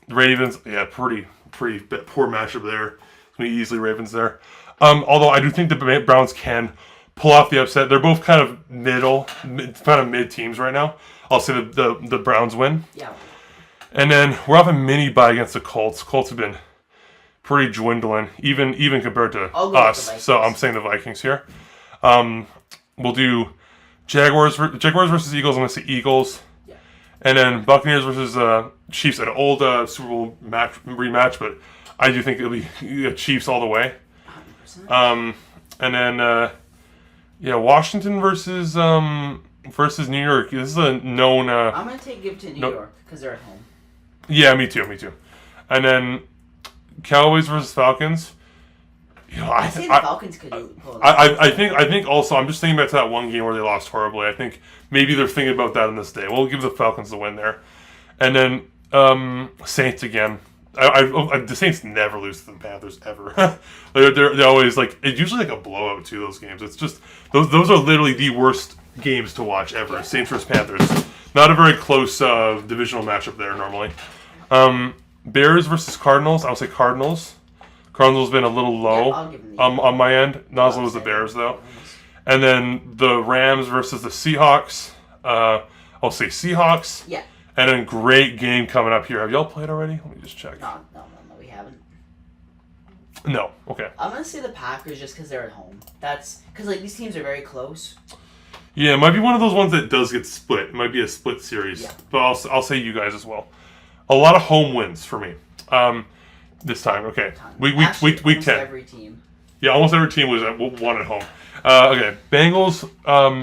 Ravens, yeah, pretty poor matchup there. It's gonna be easily Ravens there. Although I do think the Browns can pull off the upset. They're both kind of mid teams right now. I'll say the Browns win. Yeah. And then we're off a mini bye against the Colts. Colts have been pretty dwindling, even compared to us. So I'm saying the Vikings here. We'll do Jaguars versus Eagles. I'm gonna say Eagles. And then Buccaneers versus Chiefs, an old Super Bowl rematch, but I do think it'll be Chiefs all the way. 100%. And then Washington versus New York. This is a known. I'm gonna give it to New York because they're at home. Yeah, me too. And then Cowboys versus Falcons. I think the Falcons could do it. I think also I'm just thinking back to that one game where they lost horribly. I think maybe they're thinking about that on this day. We'll give the Falcons the win there, and then Saints again. The Saints never lose to the Panthers ever. they're always like, it's usually like a blowout too. Those games, it's just those are literally the worst games to watch ever. Saints versus Panthers, not a very close divisional matchup there normally. Bears versus Cardinals. I'll say Cardinals. Cardinals been a little low on my end. Not as low as the Bears, though. And then the Rams versus the Seahawks. I'll say Seahawks. Yeah. And then great game coming up here. Have y'all played already? Let me just check. No, we haven't. No. Okay. I'm going to say the Packers just because they're at home. That's because these teams are very close. Yeah, it might be one of those ones that does get split. It might be a split series. Yeah. But I'll say you guys as well. A lot of home wins for me. This time, okay. Week 10. Every team. Yeah, almost every team was one at home. Okay, Bengals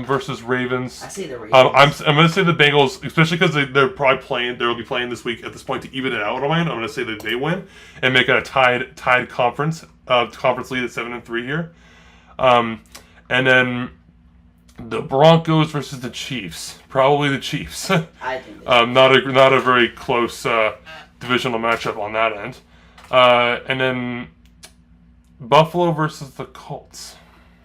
versus Ravens. I say the Ravens. I'm going to say the Bengals, especially because they're probably playing. They'll be playing this week at this point to even it out on my end. I'm going to say that they win and make it a tied conference lead at 7-3 here. And then the Broncos versus the Chiefs. Probably the Chiefs. I think. Not a very close divisional matchup on that end. And then Buffalo versus the Colts.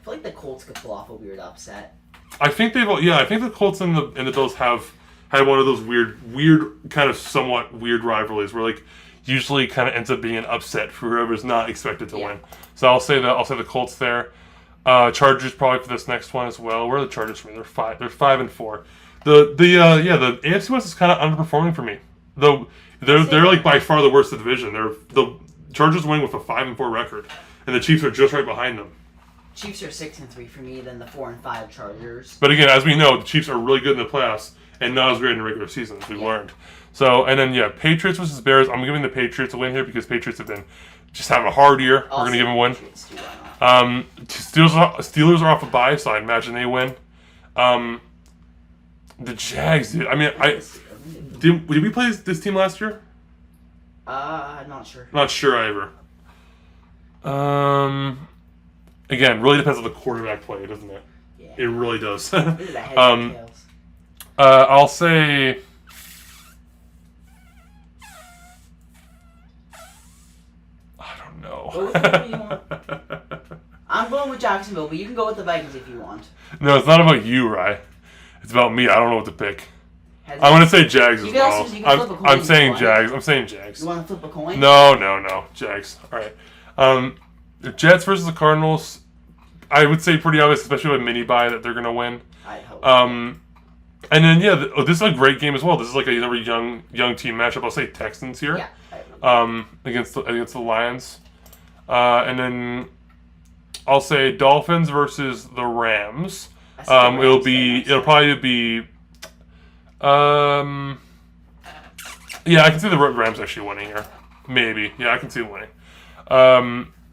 I feel like the Colts could pull off a weird upset. I think the Colts and the Bills have had one of those weird kind of somewhat weird rivalries where like usually kind of ends up being an upset for whoever's not expected to win. So I'll say the Colts there. Chargers probably for this next one as well. Where are the Chargers from? They're 5-4. The AFC West is kind of underperforming for me. Though they're like by far the worst of the division. The Chargers winning with a 5-4 record, and the Chiefs are just right behind them. Chiefs are 6-3 for me, then the 4-5 Chargers. But again, as we know, the Chiefs are really good in the playoffs and not as great in the regular season as we've learned. So and then Patriots versus Bears. I'm giving the Patriots a win here because Patriots have been just having a hard year. We're gonna give them a win. Steelers are off a bye, so I imagine they win. The Jags, dude. I mean, did we play this team last year? I'm not sure. Not sure either. Again, really depends on the quarterback play, doesn't it? Yeah. It really does. This is a heads and tails. I'll say. I don't know. Go with whatever you want. I'm going with Jacksonville, but you can go with the Vikings if you want. No, it's not about you, Rye. It's about me. I don't know what to pick. I'm going to say Jags as well. I'm saying Jags. I'm saying Jags. You want to flip a coin? No. Jags. All right. The Jets versus the Cardinals. I would say pretty obvious, especially with mini bye, that they're gonna win. I hope. And then this is a great game as well. This is like another young team matchup. I'll say Texans here. Yeah. I agree. Against the Lions, and then I'll say Dolphins versus the Rams. It'll probably be. Yeah, I can see the Rams actually winning here. Maybe. Yeah, I can see them winning.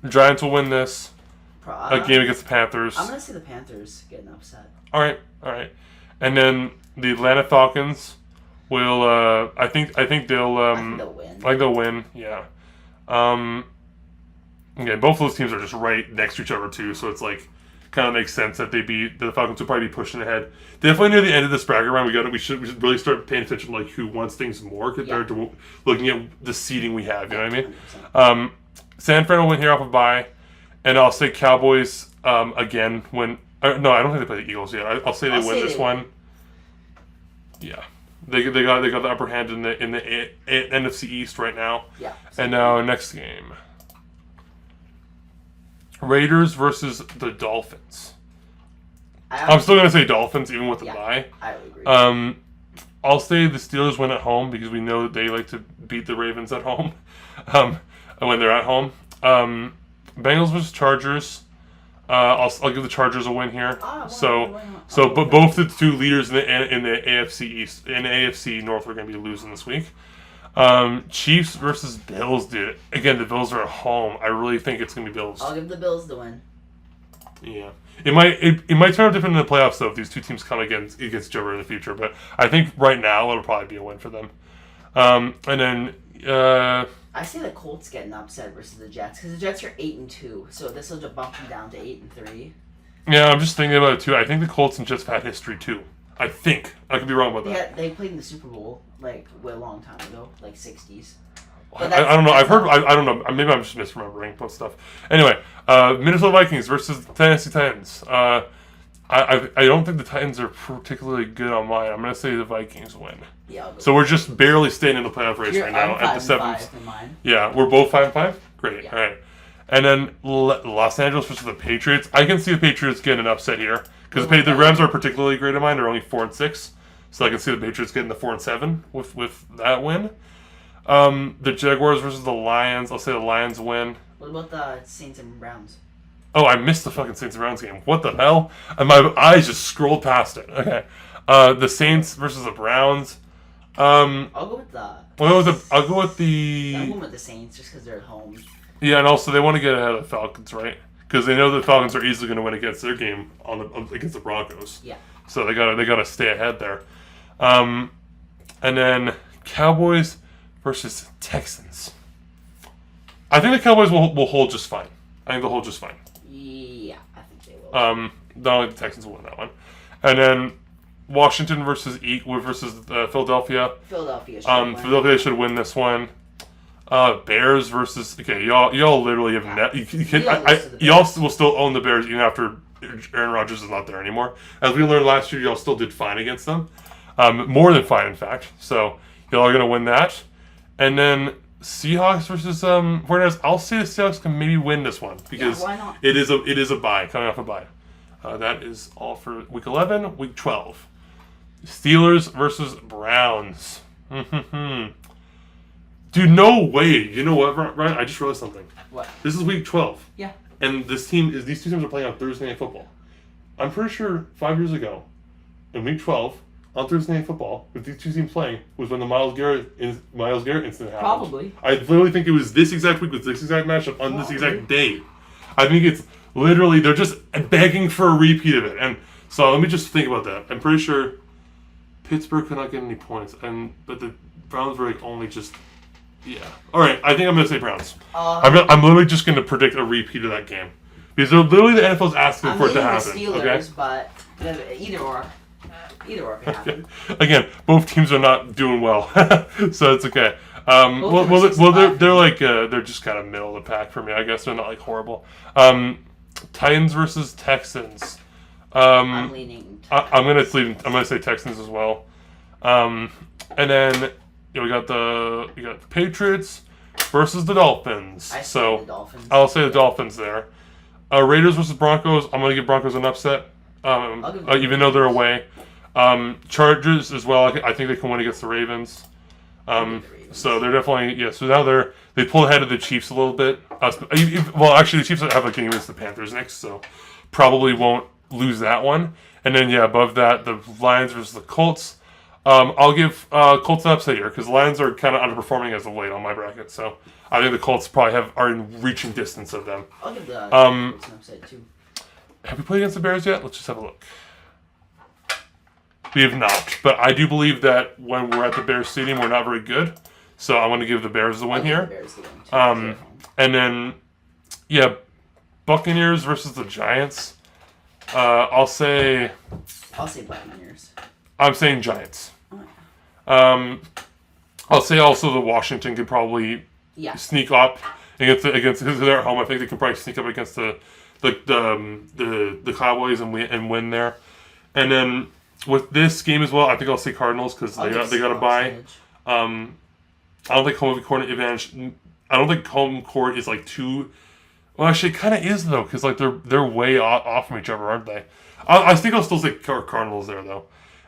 Giants will win this. A game against the Panthers. I'm gonna see the Panthers getting upset. All right. And then the Atlanta Falcons will. I think they'll. I think they'll win. I think they'll win. Yeah. Again, both of those teams are just right next to each other too, so it's like kind of makes sense that the Falcons will probably be pushing ahead. Definitely near the end of this bracket round, we should really start paying attention to like who wants things more compared to looking at the seeding we have. You know what I mean? San Fran will win here off of bye, and I'll say Cowboys again win. No, I don't think they play the Eagles yet. I'll say they win this one. Yeah, they got the upper hand in the NFC East right now. Yeah. And now next game. Raiders versus the Dolphins. I'm still going to say Dolphins even with the bye. I would agree. I'll say the Steelers win at home because we know that they like to beat the Ravens at home when they're at home. Bengals versus Chargers. I'll give the Chargers a win here. But both the two leaders in the AFC East and AFC North are going to be losing this week. Chiefs versus Bills, dude. Again, the Bills are at home. I really think it's gonna be Bills. I'll give the Bills the win. Yeah, it might turn out different in the playoffs though if these two teams come against each other in the future. But I think right now it'll probably be a win for them. And then I see the Colts getting upset versus the Jets because the Jets are 8-2, so this will just bump them down to 8-3. Yeah, I'm just thinking about it too. I think the Colts and Jets have had history too. I think I could be wrong about that. They played in the Super Bowl like a long time ago, like 60s. I don't know. I've heard. I don't know. Maybe I'm just misremembering both stuff. Anyway, Minnesota Vikings versus Tennessee Titans. I don't think the Titans are particularly good on mine. I'm gonna say the Vikings win. Yeah. So we're just barely staying in the playoff race right now at the 7th. Yeah, we're both 5-5. Great. Yeah. All right. And then Los Angeles versus the Patriots. I can see the Patriots getting an upset here. Because the Rams are particularly great in mine. They're only 4-6, so I can see the Patriots getting the 4-7 with that win. The Jaguars versus the Lions. I'll say the Lions win. What about the Saints and Browns? Oh, I missed the fucking Saints and Browns game. What the hell? And my eyes just scrolled past it. Okay. The Saints versus the Browns. I'll go with the. I'll go with the. I'm going with the Saints just because they're at home. Yeah, and also they want to get ahead of the Falcons, right? Because they know the Falcons are easily going to win against their game against the Broncos. Yeah. So they gotta stay ahead there. And then Cowboys versus Texans. I think the Cowboys will hold just fine. I think they'll hold just fine. Yeah, I think they will. Not only the Texans will win that one. And then Washington versus Philadelphia. Philadelphia should win this one. Bears versus y'all literally have y'all will still own the Bears even after Aaron Rodgers is not there anymore. As we learned last year, y'all still did fine against them, more than fine in fact. So y'all are gonna win that, and then Seahawks versus 49ers. I'll say the Seahawks can maybe win this one because why not? it is a bye coming off a bye. That is all for week 11, week 12. Steelers versus Browns. Dude, no way. You know what, Ryan? I just realized something. What? This is week 12. Yeah. And these two teams are playing on Thursday Night Football. I'm pretty sure 5 years ago, in week 12, on Thursday Night Football, with these two teams playing, was when the Myles Garrett incident happened. Probably. I literally think it was this exact week with this exact matchup on this exact day. I think it's literally, they're just begging for a repeat of it. And so let me just think about that. I'm pretty sure Pittsburgh could not get any points, but the Browns were like only just... Yeah. All right. I think I'm going to say Browns. I'm literally just going to predict a repeat of that game because literally the NFL's asking for it to happen. I'm leaning the Steelers, but either or can happen. Again, both teams are not doing well, so it's okay. They're just kind of middle of the pack for me. I guess they're not like horrible. Titans versus Texans. I'm leaning. I'm going to say Texans as well. And then. Yeah, we got the Patriots versus the Dolphins. The Dolphins. I'll say the Dolphins there. Raiders versus Broncos. I'm gonna give Broncos an upset, even though they're away. Chargers as well. I think they can win against the Ravens. So they're definitely So now they pull ahead of the Chiefs a little bit. Well, actually, the Chiefs have a game against the Panthers next, so probably won't lose that one. And then above that, the Lions versus the Colts. I'll give Colts an upset here because the Lions are kind of underperforming as of late on my bracket. So I think the Colts probably are in reaching distance of them. I'll give the Colts an upset too. Have we played against the Bears yet? Let's just have a look. We have not, but I do believe that when we're at the Bears Stadium, we're not very good. So I'm going to give the Bears the win here. And then, Buccaneers versus the Giants. I'll say Buccaneers. I'm saying Giants. Oh, yeah. I'll say also the Washington could probably sneak up against because they're at home. I think they can probably sneak up against the Cowboys and win there. And then with this game as well, I think I'll say Cardinals because they got to bye. I don't think home court advantage. I don't think home court is like too. Well, actually, it kind of is though, because like they're way off from each other, aren't they? I think I'll still say Cardinals there though,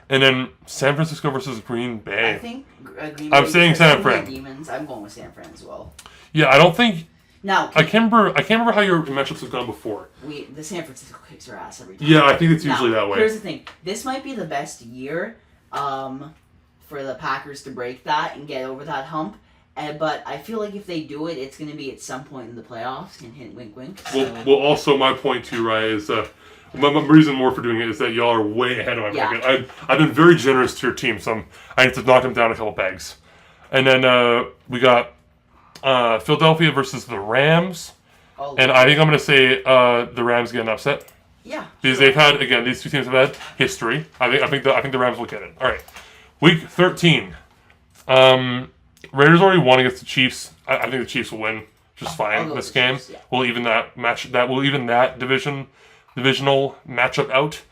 and then San Francisco versus Green Bay. I think Green Bay. I'm saying San Fran. Demons. I'm going with San Fran as well. Yeah, I don't think. Now I can't remember how your matchups have gone before. The San Francisco kicks our ass every time. Yeah, I think it's usually that way. Here's the thing. This might be the best year, for the Packers to break that and get over that hump. But I feel like if they do it, it's going to be at some point in the playoffs. And hint, wink, wink. So. Well, also my point too, right, is my reason more for doing it is that y'all are way ahead of my bracket. I've been very generous to your team, so I need to knock them down a couple pegs. And then we got Philadelphia versus the Rams, and I think I'm going to say the Rams get an upset. Yeah. Because they've had these two teams have had history. I think the Rams will get it. All right, week 13. Raiders already won against the Chiefs. I think the Chiefs will win just fine this game. Chiefs, yeah. We'll even that divisional matchup out.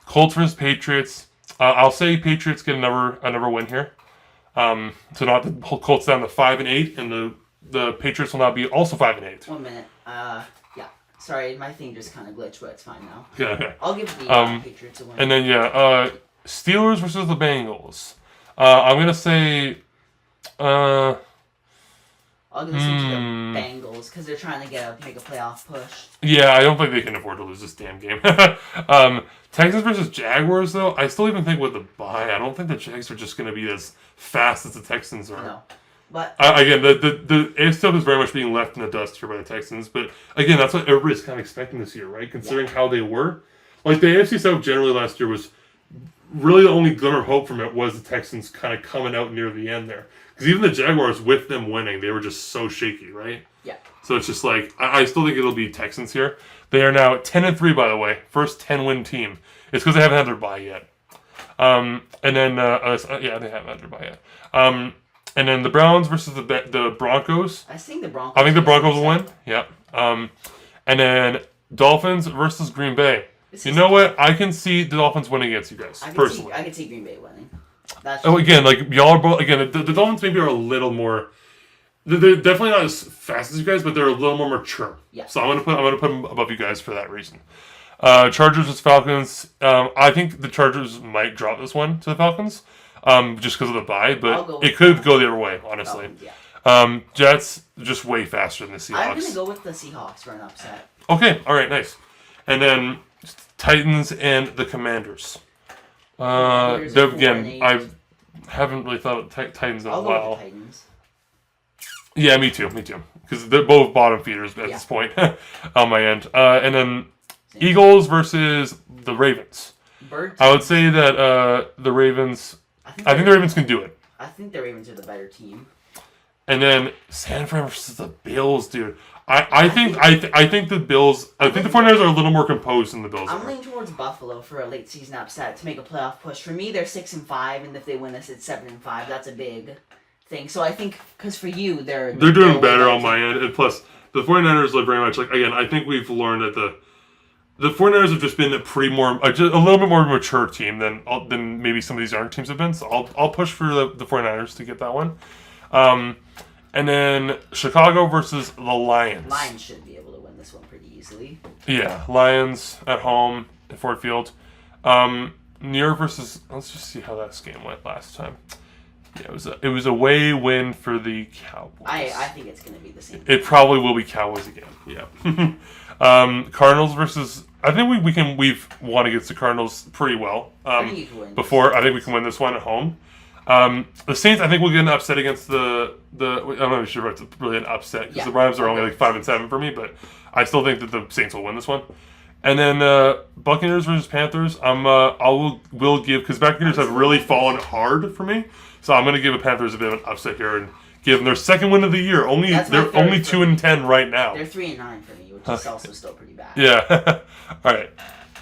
Colts versus Patriots. I'll say Patriots get another win here. So not the Colts down to 5-8, and the Patriots will now be also 5-8. 1 minute. Sorry, my thing just kind of glitched, but it's fine now. Yeah. Okay. I'll give the Patriots a win. And then Steelers versus the Bengals. I'm gonna say. I'll give this one to the Bengals because they're trying to make a playoff push. Yeah, I don't think they can afford to lose this damn game. Texans versus Jaguars, though, I still even think with the bye, I don't think the Jags are just going to be as fast as the Texans are. No. But again, the AFC South is very much being left in the dust here by the Texans. But again, that's what everybody's kind of expecting this year, right? Considering how they were. Like, the AFC South generally last year was really the only glimmer of hope from it was the Texans kind of coming out near the end there. Because even the Jaguars, with them winning, they were just so shaky, right? Yeah. So it's just like, I still think it'll be Texans here. They are now 10-3, by the way. First 10-win team. It's because they haven't had their bye yet. And then, they haven't had their bye yet. And then the Browns versus the Broncos. I think the Broncos will win. Yeah. And then Dolphins versus Green Bay. You know what? I can see the Dolphins winning against you guys, personally. I can see Green Bay winning. Again, like, y'all are both... Again, the Dolphins maybe are a little more... They're definitely not as fast as you guys, but they're a little more mature. Yeah. So I'm gonna put them above you guys for that reason. Chargers versus Falcons. I think the Chargers might drop this one to the Falcons, just because of the bye, but it could go the other way, honestly. Jets just way faster than the Seahawks. I'm gonna go with the Seahawks for an upset. Okay, all right, nice. And then Titans and the Commanders. Again, I haven't really thought of Titans in a while. I'll go with the Titans. Yeah, me too. Because they're both bottom feeders at this point on my end. And then Eagles versus the Ravens. I would say that the Ravens... I think the Ravens can do it. I think the Ravens are the better team. And then San Fran versus the Bills, dude. I think the Bills... I think the 49ers are a little more composed than the Bills I'm leaning towards Buffalo for a late season upset to make a playoff push. For me, they're 6-5, and if they win this, it's 7-5. That's a big... thing. So I think, because for you, they're doing better on my end, and plus the 49ers look very much like, again, I think we've learned that the 49ers have just been a little bit more mature team than maybe some of these young teams have been. So I'll push for the 49ers to get that one. And then Chicago versus the Lions. Lions should be able to win this one pretty easily. easily. Yeah, Lions at home at Ford Field. New York versus. Let's just see how that game went last time. Yeah, it was a away win for the Cowboys. I think it's going to be the same. It probably will be Cowboys again. Yeah. Cardinals versus. I think we've won against the Cardinals pretty well. I think you can win. Before, I think we can win this one at home. The Saints, I think we'll get an upset against the. I'm not sure if it's really an upset because the Rams are only like 5-7 for me, but I still think that the Saints will win this one. And then Buccaneers versus Panthers. Will give because Buccaneers have really fallen hard for me, so I'm going to give the Panthers a bit of an upset here and give them their second win of the year. They're only 2-10 right now. They're 3-9 for me, which is also still pretty bad. Yeah. All right.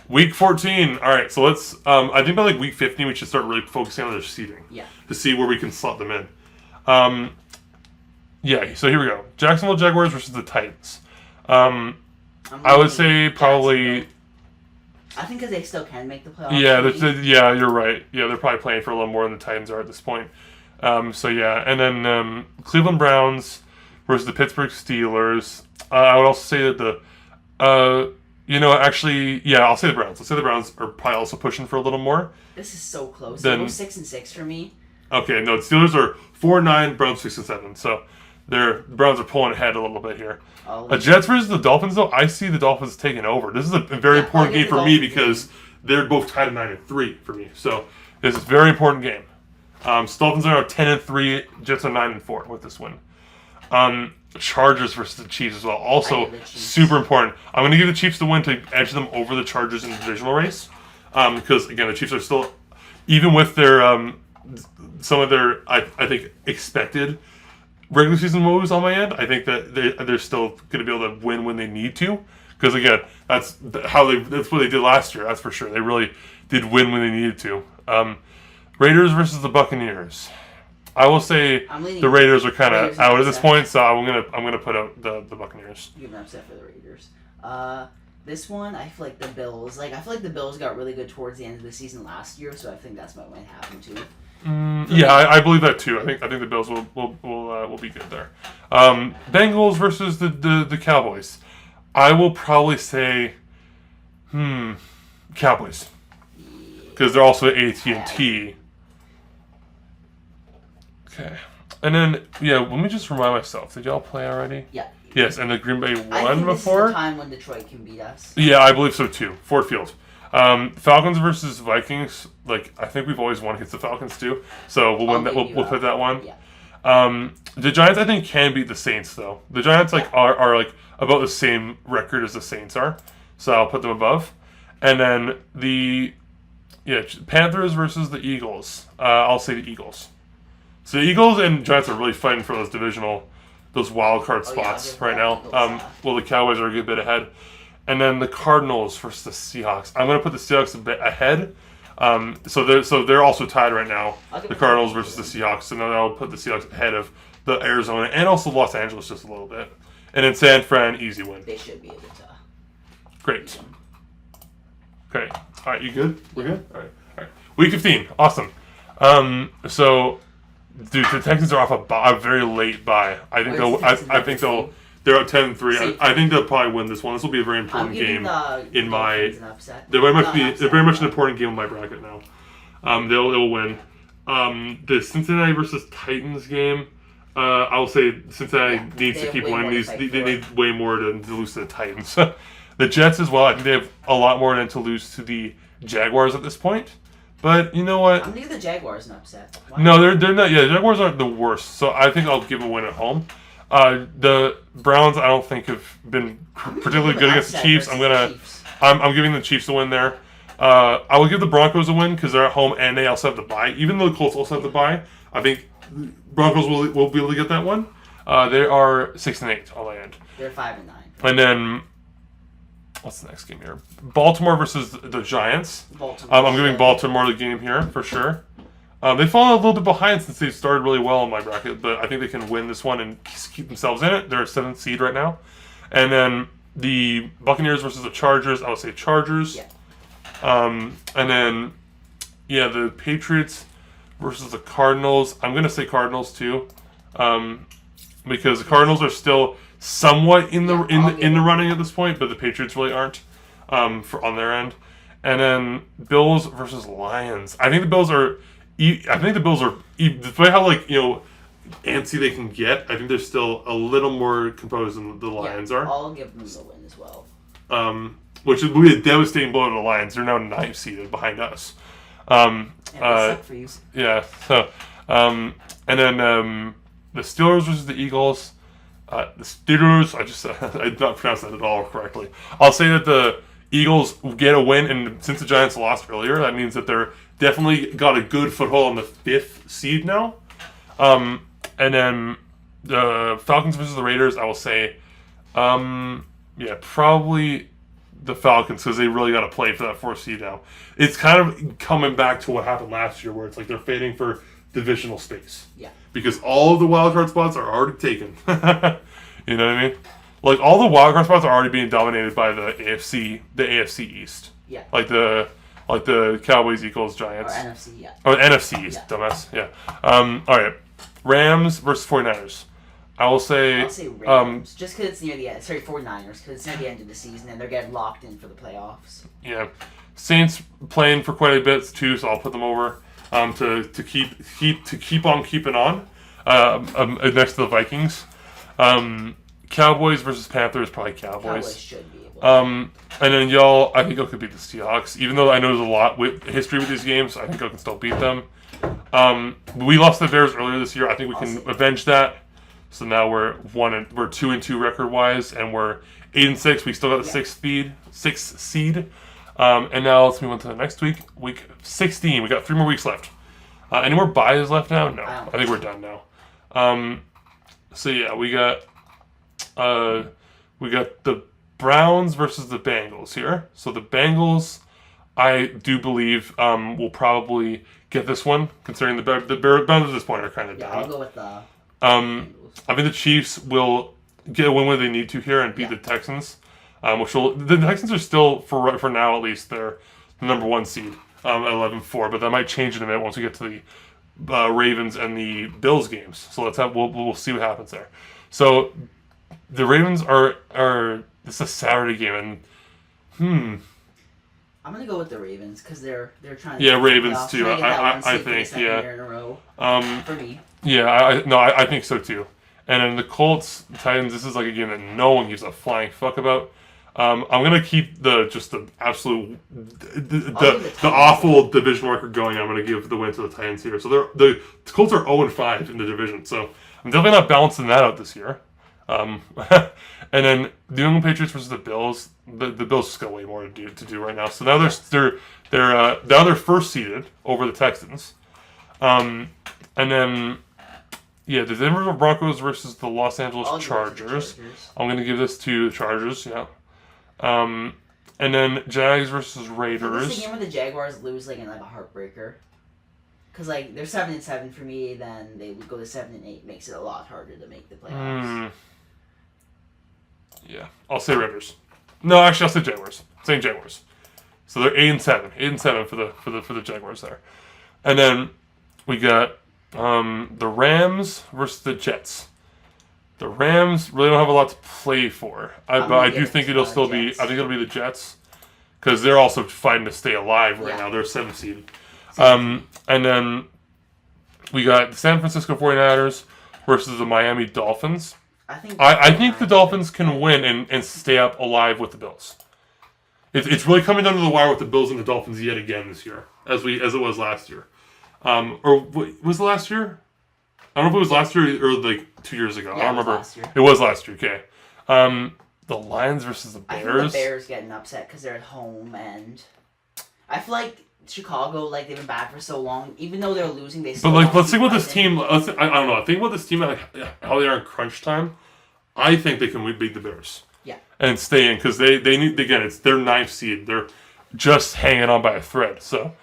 Week 14. All right. So let's. I think by like week 15 we should start really focusing on their seeding. Yeah. To see where we can slot them in. Yeah. So here we go. Jacksonville Jaguars versus the Titans. I would say probably. I think because they still can make the playoffs. Yeah, you're right. Yeah, they're probably playing for a little more than the Titans are at this point. So yeah, and then Cleveland Browns versus the Pittsburgh Steelers. I would also say that I'll say the Browns. Let's say the Browns are probably also pushing for a little more. This is so close. They go 6-6 for me. Okay, no, the Steelers are 4-9, Browns 6-7. So the Browns are pulling ahead a little bit here. Jets versus the Dolphins, though, I see the Dolphins taking over. This is a very important game for me because they're both tied at 9-3 for me. So this is a very important game. Dolphins are 10-3, Jets are 9-4 with this win. Chargers versus the Chiefs as well. Also super important. I'm going to give the Chiefs the win to edge them over the Chargers in the divisional race. Because again, the Chiefs are still, even with their some of their I think expected regular season moves on my end, I think that they're still going to be able to win when they need to. Because again, that's what they did last year. That's for sure. They really did win when they needed to. Raiders versus the Buccaneers. I will say the Raiders are kind of out at this point, so I'm gonna put out the Buccaneers. You're upset for the Raiders. This one, I feel like the Bills. I feel like the Bills got really good towards the end of the season last year, so I think that's what might happen too. I believe that too. I think the Bills will be good there. Bengals versus the Cowboys. I will probably say, Cowboys, because they're also at AT&T. Okay, and then let me just remind myself. Did y'all play already? Yeah. Yes, and the Green Bay won I think before. This is the time when Detroit can beat us. Yeah, I believe so too. Ford Field. Falcons versus Vikings. I think we've always won against the Falcons too. So we'll win that. We'll put that one. Yeah. The Giants, I think, can beat the Saints though. The Giants are about the same record as the Saints are. So I'll put them above. And then the Panthers versus the Eagles. I'll say the Eagles. So the Eagles and Giants are really fighting for those wild card spots right now. The Cowboys are a good bit ahead. And then the Cardinals versus the Seahawks. I'm going to put the Seahawks a bit ahead. So they're also tied right now. The Cardinals versus the Seahawks. And then I'll put the Seahawks ahead of the Arizona and also Los Angeles just a little bit. And then San Fran, easy win. They should be able to. Great. Okay. All right, you good? We're good? All right. Week 15. Awesome. So... Dude, the Texans are off a very late bye. I think they're at 10-3. I think they'll probably win this one. This will be a very important game in my. They're very much an important game in my bracket now. They'll win. The Cincinnati versus Titans game. I will say Cincinnati needs to keep winning. They need way more to lose to the Titans. The Jets as well. I think they have a lot more than to lose to the Jaguars at this point. But you know what? I'm thinking the Jaguars an upset. No, they're not. Yeah, the Jaguars aren't the worst. So I think I'll give them a win at home. The Browns, I don't think have been particularly good against the Chiefs. I'm giving the Chiefs a win there. I will give the Broncos a win because they're at home and they also have the bye. Even though the Colts also have the bye, I think Broncos will be able to get that one. They are 6-8 on my end. They're 5-9. And then. What's the next game here? Baltimore versus the Giants. I'm giving Baltimore the game here for sure. They've fallen a little bit behind since they've started really well in my bracket, but I think they can win this one and keep themselves in it. They're a 7th seed right now. And then the Buccaneers versus the Chargers. I would say Chargers. Yeah. And then, the Patriots versus the Cardinals. I'm going to say Cardinals too, because the Cardinals are still somewhat in the I'll in the running at this point, but the Patriots really aren't for on their end. And then Bills versus Lions. I think the Bills are. I think the Bills are. Despite how antsy they can get, I think they're still a little more composed than the Lions are. I'll give them the win as well. Which would be a devastating blow to the Lions. They're now 9th seeded behind us. For you. Yeah. So, and then the Steelers versus the Eagles. The Steelers. I did not pronounce that at all correctly. I'll say that the Eagles get a win, and since the Giants lost earlier, that means that they're definitely got a good foothold on the 5th seed now. And then the Falcons versus the Raiders, I will say, probably the Falcons, because they really got to play for that 4th seed now. It's kind of coming back to what happened last year, where it's like they're fighting for divisional space. Yeah. Because all of the wildcard spots are already taken. You know what I mean? Like, all the wildcard spots are already being dominated by the AFC East. Yeah. Like the Cowboys, Eagles, Giants. Or NFC, yeah. Or NFC East, dumbass. Yeah. All right. Rams versus 49ers. I'll say Rams, just because it's near the end. Sorry, 49ers, because it's near the end of the season and they're getting locked in for the playoffs. Yeah. Saints playing for quite a bit too, so I'll put them over to keep on keeping on next to the Vikings. Cowboys versus Panthers, probably Cowboys. Cowboys should be able. And then y'all, I think y'all could beat the Seahawks. Even though I know there's a lot with history with these games, I think y'all can still beat them. We lost the Bears earlier this year. I think we can avenge that. So now we're 2-2 record wise, and we're 8-6. We still got the 6th seed. And now let's move on to the next week 16. We got 3 more weeks left. Any more buys left now? No, I think we're done now. So yeah, we got the Browns versus the Bengals here. So the Bengals, I do believe, will probably get this one, considering the Browns at this point are kind of down. I'll go with the Bengals. I think the Chiefs will get a win where they need to here and beat the Texans. The Texans are still, for now at least, they're the number 1 seed at 11-4, but that might change in a minute once we get to the Ravens and the Bills games. So we'll see what happens there. So the Ravens are this is a Saturday game, and I'm gonna go with the Ravens because they're trying to. Yeah, Ravens too. I think year in a row. For me. Yeah, I think so too. And then the Colts Titans. This is like a game that no one gives a flying fuck about. I'm gonna keep the absolute the awful division record going. I'm gonna give the win to the Titans here. So the Colts are 0-5 in the division. So I'm definitely not balancing that out this year. And then the New England Patriots versus the Bills. The Bills just got way more to do right now. So now they're now they're 1st seeded over the Texans. And then the Denver Broncos versus the Los Angeles Chargers. I'm gonna give this to the Chargers. Yeah. And then Jags versus Raiders. This is the game where the Jaguars lose in a heartbreaker. Because they're 7-7 for me, then they would go to 7-8. Makes it a lot harder to make the playoffs. Yeah, I'll say Raiders. No, actually, I'll say Jaguars. Saying Jaguars. So they're 8-7. 8-7 for the Jaguars there. And then we got the Rams versus the Jets. The Rams really don't have a lot to play for. But I do think it'll still be. I think it'll be the Jets because they're also fighting to stay alive right now. They're 7th seed. And then we got the San Francisco 49ers versus the Miami Dolphins. I think the Dolphins can win and stay up alive with the Bills. It's really coming down to the wire with the Bills and the Dolphins yet again this year, as it was last year. Or was it last year? I don't know if it was last year or 2 years ago. I don't remember. It was last year. Okay. The Lions versus the Bears. I think the Bears getting upset because they're at home, and I feel like Chicago, they've been bad for so long. Even though they're losing, they still. But let's think about this team. I don't know. Think about this team, how they are in crunch time. I think they can beat the Bears. Yeah. And stay in because they need again. It's their 9th seed. They're just hanging on by a thread. So.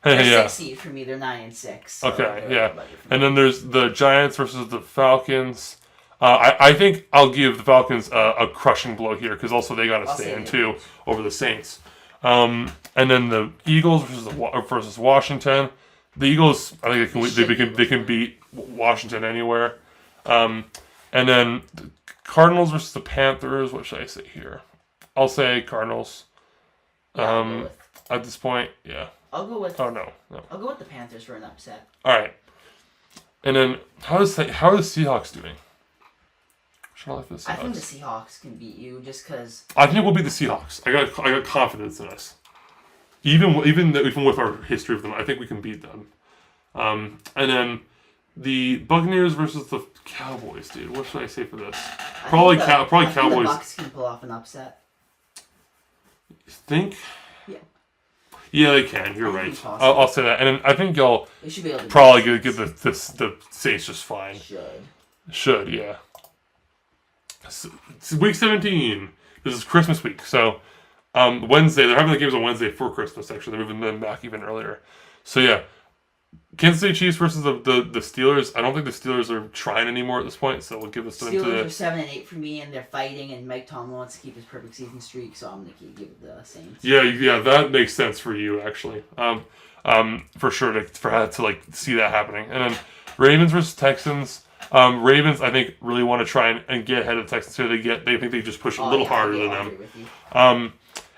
They're 6th seed for me. They're 9-6. So okay. Yeah. And then there's the Giants versus the Falcons. I think I'll give the Falcons a crushing blow here because also they got to stay in too over the Saints. And then the Eagles versus Washington. The Eagles, I think they can beat Washington anywhere. And And then the Cardinals versus the Panthers. What should I say here? I'll say Cardinals. At this point, yeah. I'll go with. Oh no. I'll go with the Panthers for an upset. All right. And then how are the Seahawks doing? Should I like the Seahawks? I think the Seahawks can beat you just because. I think we'll beat the Seahawks. I got confidence in us. Even with our history of them, I think we can beat them. And then the Buccaneers versus the Cowboys, dude. What should I say for this? Probably Cowboys. The Bucs can pull off an upset. You think? Yeah. Yeah, they can. You're right. I'll say that, and then I think y'all should be able to probably get the Saints just fine. Should, yeah. So, it's week 17. This is Christmas week, so Wednesday. They're having the games on Wednesday for Christmas. Actually, they're moving them back even earlier. So yeah, Kansas City Chiefs versus the Steelers. I don't think the Steelers are trying anymore at this point, so we'll give this to them. Steelers are 7-8 for me, and they're fighting. And Mike Tomlin wants to keep his perfect season streak, so I'm gonna give it the Saints. Yeah, that makes sense for you actually. For sure to like see that happening, and then Ravens versus Texans. Ravens, I think, really want to try and get ahead of the Texans here. They think they just push a little harder than them.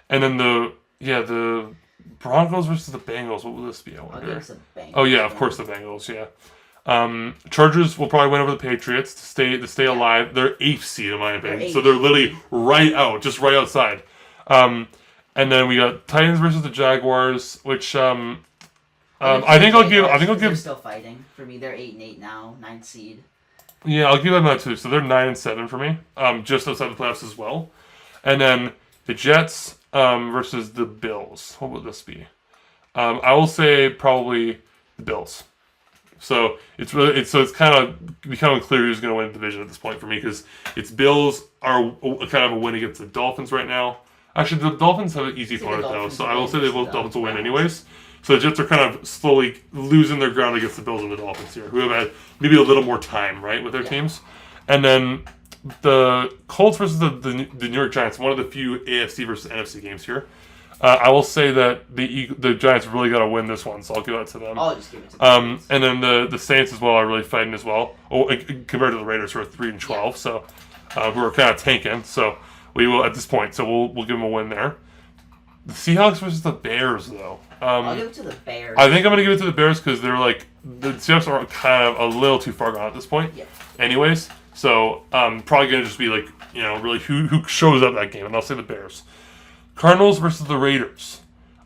And then the Broncos versus the Bengals. What will this be? I wonder. Oh yeah, of course the Bengals. Yeah. Chargers will probably win over the Patriots to stay alive. They're 8th seed in my opinion, so they're literally just right outside. And then we got Titans versus the Jaguars, which I think I'll give. They're still fighting for me. They're 8-8 now, 9th seed. Yeah, I'll give them that too. So they're 9-7 for me, just outside the playoffs as well. And then the Jets versus the Bills. What would this be? I will say probably the Bills. So it's kind of becoming clear who's going to win the division at this point for me because it's Bills are kind of a win against the Dolphins right now. Actually, the Dolphins have an easy opponent though, so I will say the Dolphins will win anyways. So the Jets are kind of slowly losing their ground against the Bills and the Dolphins here, who have had maybe a little more time, right, with their teams. And then the Colts versus the New York Giants, one of the few AFC versus NFC games here. I will say that the Giants really got to win this one, so I'll give that to them. I'll just give it to them. And then the Saints as well are really fighting as well, compared to the Raiders who are 3-12, so who are kind of tanking. So we will at this point, so we'll give them a win there. The Seahawks versus the Bears, though. I'll give it to the Bears. I think I'm going to give it to the Bears because they're like the Seahawks are kind of a little too far gone at this point. Yeah. Anyways, so probably going to just be like really who shows up that game, and I'll say the Bears. Cardinals versus the Raiders.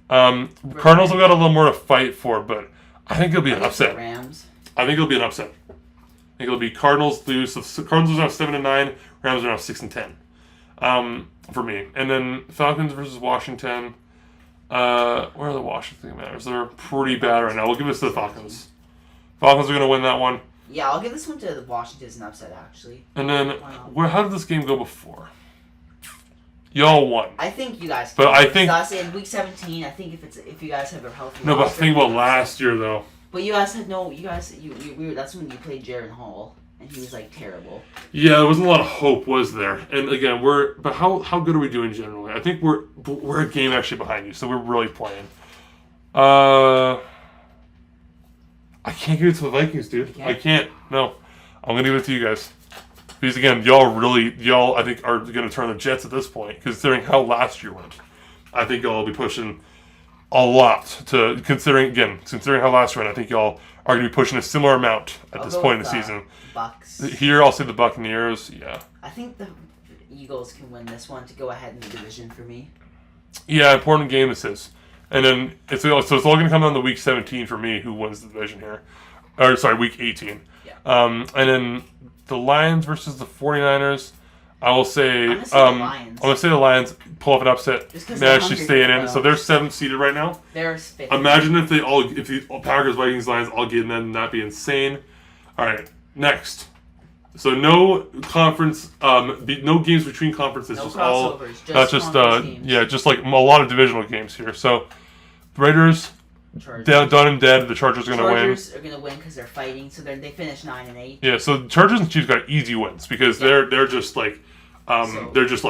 Cardinals have got a little more to fight for, but I think it'll be an upset. Rams. I think it'll be an upset. I think it'll be Cardinals lose. So Cardinals are now 7-9. Rams are now 6-10. For me, and then Falcons versus Washington. Where are the Washington Commanders? They're pretty bad right now. We'll give this to the Falcons. Falcons are going to win that one. Yeah, I'll give this one to the Washington as an upset, actually. And then, how did this game go before? Y'all won. I think you guys. But I think us in week 17. I think if you guys have a healthy. No, but think about last year though. But you guys had no. You guys, that's when you played Jaron Hall. And he was like terrible. Yeah, there wasn't a lot of hope, was there? And again, but how good are we doing generally? I think we're a game actually behind you, so we're really playing. I can't give it to the Vikings, dude. I can't. No, I'm gonna give it to you guys because again, y'all I think are gonna turn the Jets at this point, considering how last year went. I think y'all will be pushing a lot to considering how last year went. I think y'all are going to be pushing a similar amount at this point in the season. Bucks. Here, I'll say the Buccaneers. Yeah. I think the Eagles can win this one to go ahead in the division for me. Yeah, important game this is. And then it's all going to come down to week 17 for me, who wins the division here. Or sorry, week 18. Yeah. And then the Lions versus the 49ers. I will say I'm gonna say the Lions pull off an upset. They actually stay in. So they're 7th seeded right now. They're 5th. Imagine if the Packers, Vikings, Lions all get in, then that'd be insane. All right, next. So no conference, no games between conferences. No just crossovers. Not just just like a lot of divisional games here. So the Raiders. Done and dead. The Chargers are going to win. Chargers are going to win because they're fighting. So they finish 9-8. Yeah. So the Chargers and Chiefs got easy wins because they're just like these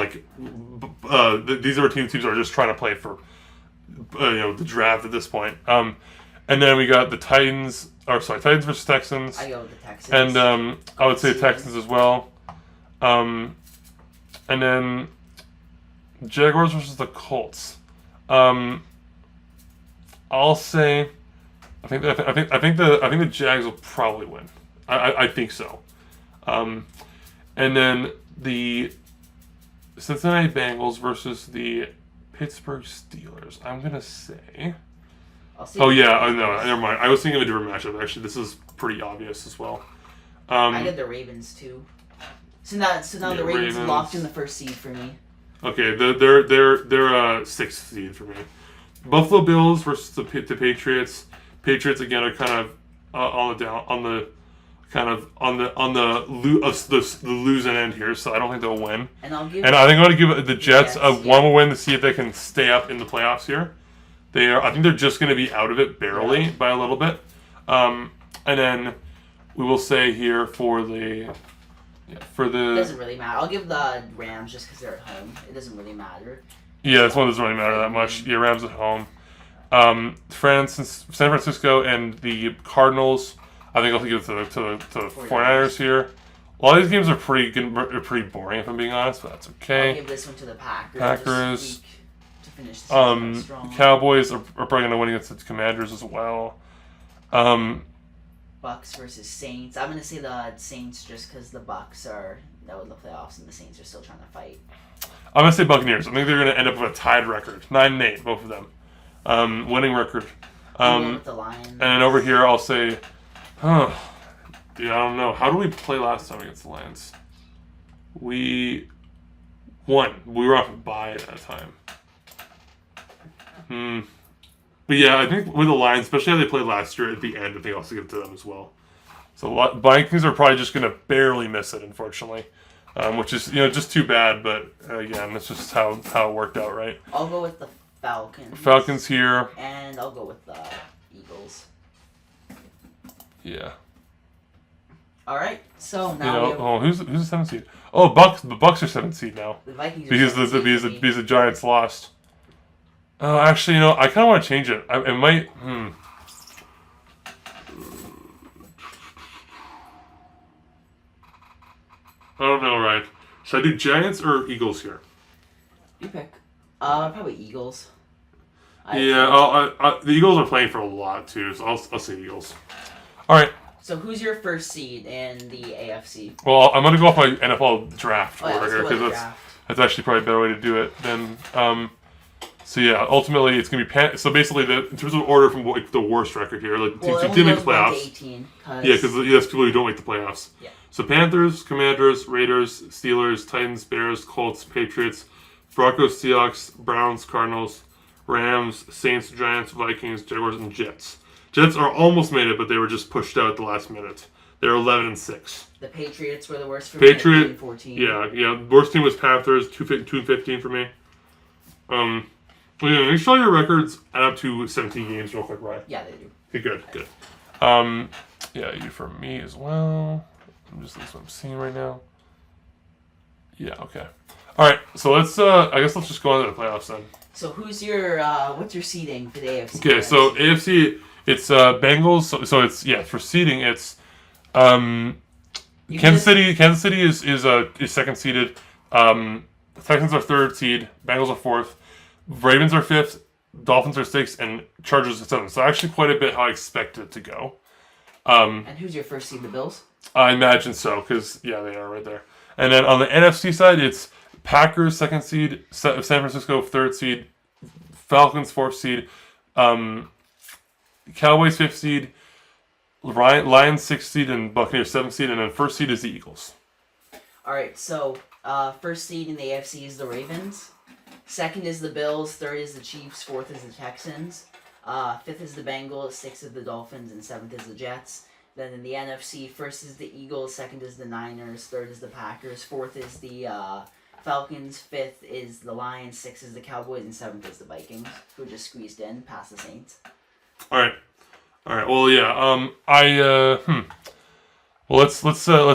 are teams are just trying to play for the draft at this point. And then we got the Titans versus Texans. I go with the Texans. And I would say Texans as well. And then Jaguars versus the Colts. I'll say, I think the Jags will probably win. I think so. And then the Cincinnati Bengals versus the Pittsburgh Steelers. I'm gonna say. Oh yeah, no, never mind. I was thinking of a different matchup. Actually, this is pretty obvious as well. I did the Ravens too. So now the Ravens locked in the first seed for me. Okay, they're sixth seed for me. Buffalo Bills versus the Patriots. Patriots again are kind of on the losing end here, so I don't think they'll win. And I think I'm going to give the Jets one more win to see if they can stay up in the playoffs here. I think they're just going to be out of it barely by a little bit. And then we will say here for the. It doesn't really matter. I'll give the Rams just because they're at home. It doesn't really matter. Yeah, this one doesn't really matter that much. Yeah, Rams at home. San Francisco and the Cardinals. I think I'll give it to the 49ers here. A lot of these games are pretty boring, if I'm being honest, but that's okay. I'll give this one to the Packers. To finish the season strong. Cowboys are probably going to win against the Commanders as well. Bucks versus Saints. I'm going to say the Saints just because the Bucks are out in the playoffs and the Saints are still trying to fight. I'm going to say Buccaneers. I think they're going to end up with a tied record. 9-8, both of them. Winning record. With the Lions. And then over here, I'll say... I don't know. How did we play last time against the Lions? We won. We were off a bye at that time. But yeah, I think with the Lions, especially how they played last year at the end, I think I'll also give it to them as well. So Vikings are probably just going to barely miss it, unfortunately. Which is, just too bad, but again, that's just how it worked out, right? I'll go with the Falcons. Falcons here. And I'll go with the Eagles. Yeah. All right. So now who's the 7th seed? Oh, Bucks. The Bucks are 7th seed now. The Vikings are because the Giants lost. Oh, actually, I kind of want to change it. It might. I don't know, right? Should I do Giants or Eagles here? You pick. Probably Eagles. The Eagles are playing for a lot too, so I'll say Eagles. All right. So who's your first seed in the AFC? Well, I'm gonna go off my NFL draft order here because that's actually probably a better way to do it than. So yeah, ultimately it's gonna be so basically in terms of order from the worst record here, like teams who didn't make the playoffs. 18, because that's people who don't make the playoffs. Yeah. So Panthers, Commanders, Raiders, Steelers, Titans, Bears, Colts, Patriots, Broncos, Seahawks, Browns, Cardinals, Rams, Saints, Giants, Vikings, Jaguars, and Jets. Jets are almost made it, but they were just pushed out at the last minute. They're 11-6. The Patriots were the worst for me. 14. Yeah. Worst team was Panthers, 2-15 for me. Make sure your records add up to 17 games real quick, right? Yeah, they do. Okay, good. You for me as well. That's what I'm seeing right now. Yeah, okay. All right, so let's just go on to the playoffs then. So who's your what's your seeding for the AFC? Okay, so AFC it's Bengals. So it's for seeding it's Kansas City. Kansas City is second seeded. Texans are third seed. Bengals are fourth. Ravens are fifth. Dolphins are sixth, and Chargers are seventh. So actually, quite a bit how I expected it to go. And who's your first seed? The Bills. I imagine so, because they are right there. And then on the NFC side, it's Packers second seed, San Francisco third seed, Falcons fourth seed, Cowboys fifth seed, Lions sixth seed, and Buccaneers seventh seed, and then first seed is the Eagles. All right, so first seed in the AFC is the Ravens, second is the Bills, third is the Chiefs, fourth is the Texans, fifth is the Bengals, sixth is the Dolphins, and seventh is the Jets. Then in the NFC, first is the Eagles, second is the Niners, third is the Packers, fourth is the Falcons, fifth is the Lions, sixth is the Cowboys, and seventh is the Vikings, who just squeezed in past the Saints. All right. Well, yeah. Well, let's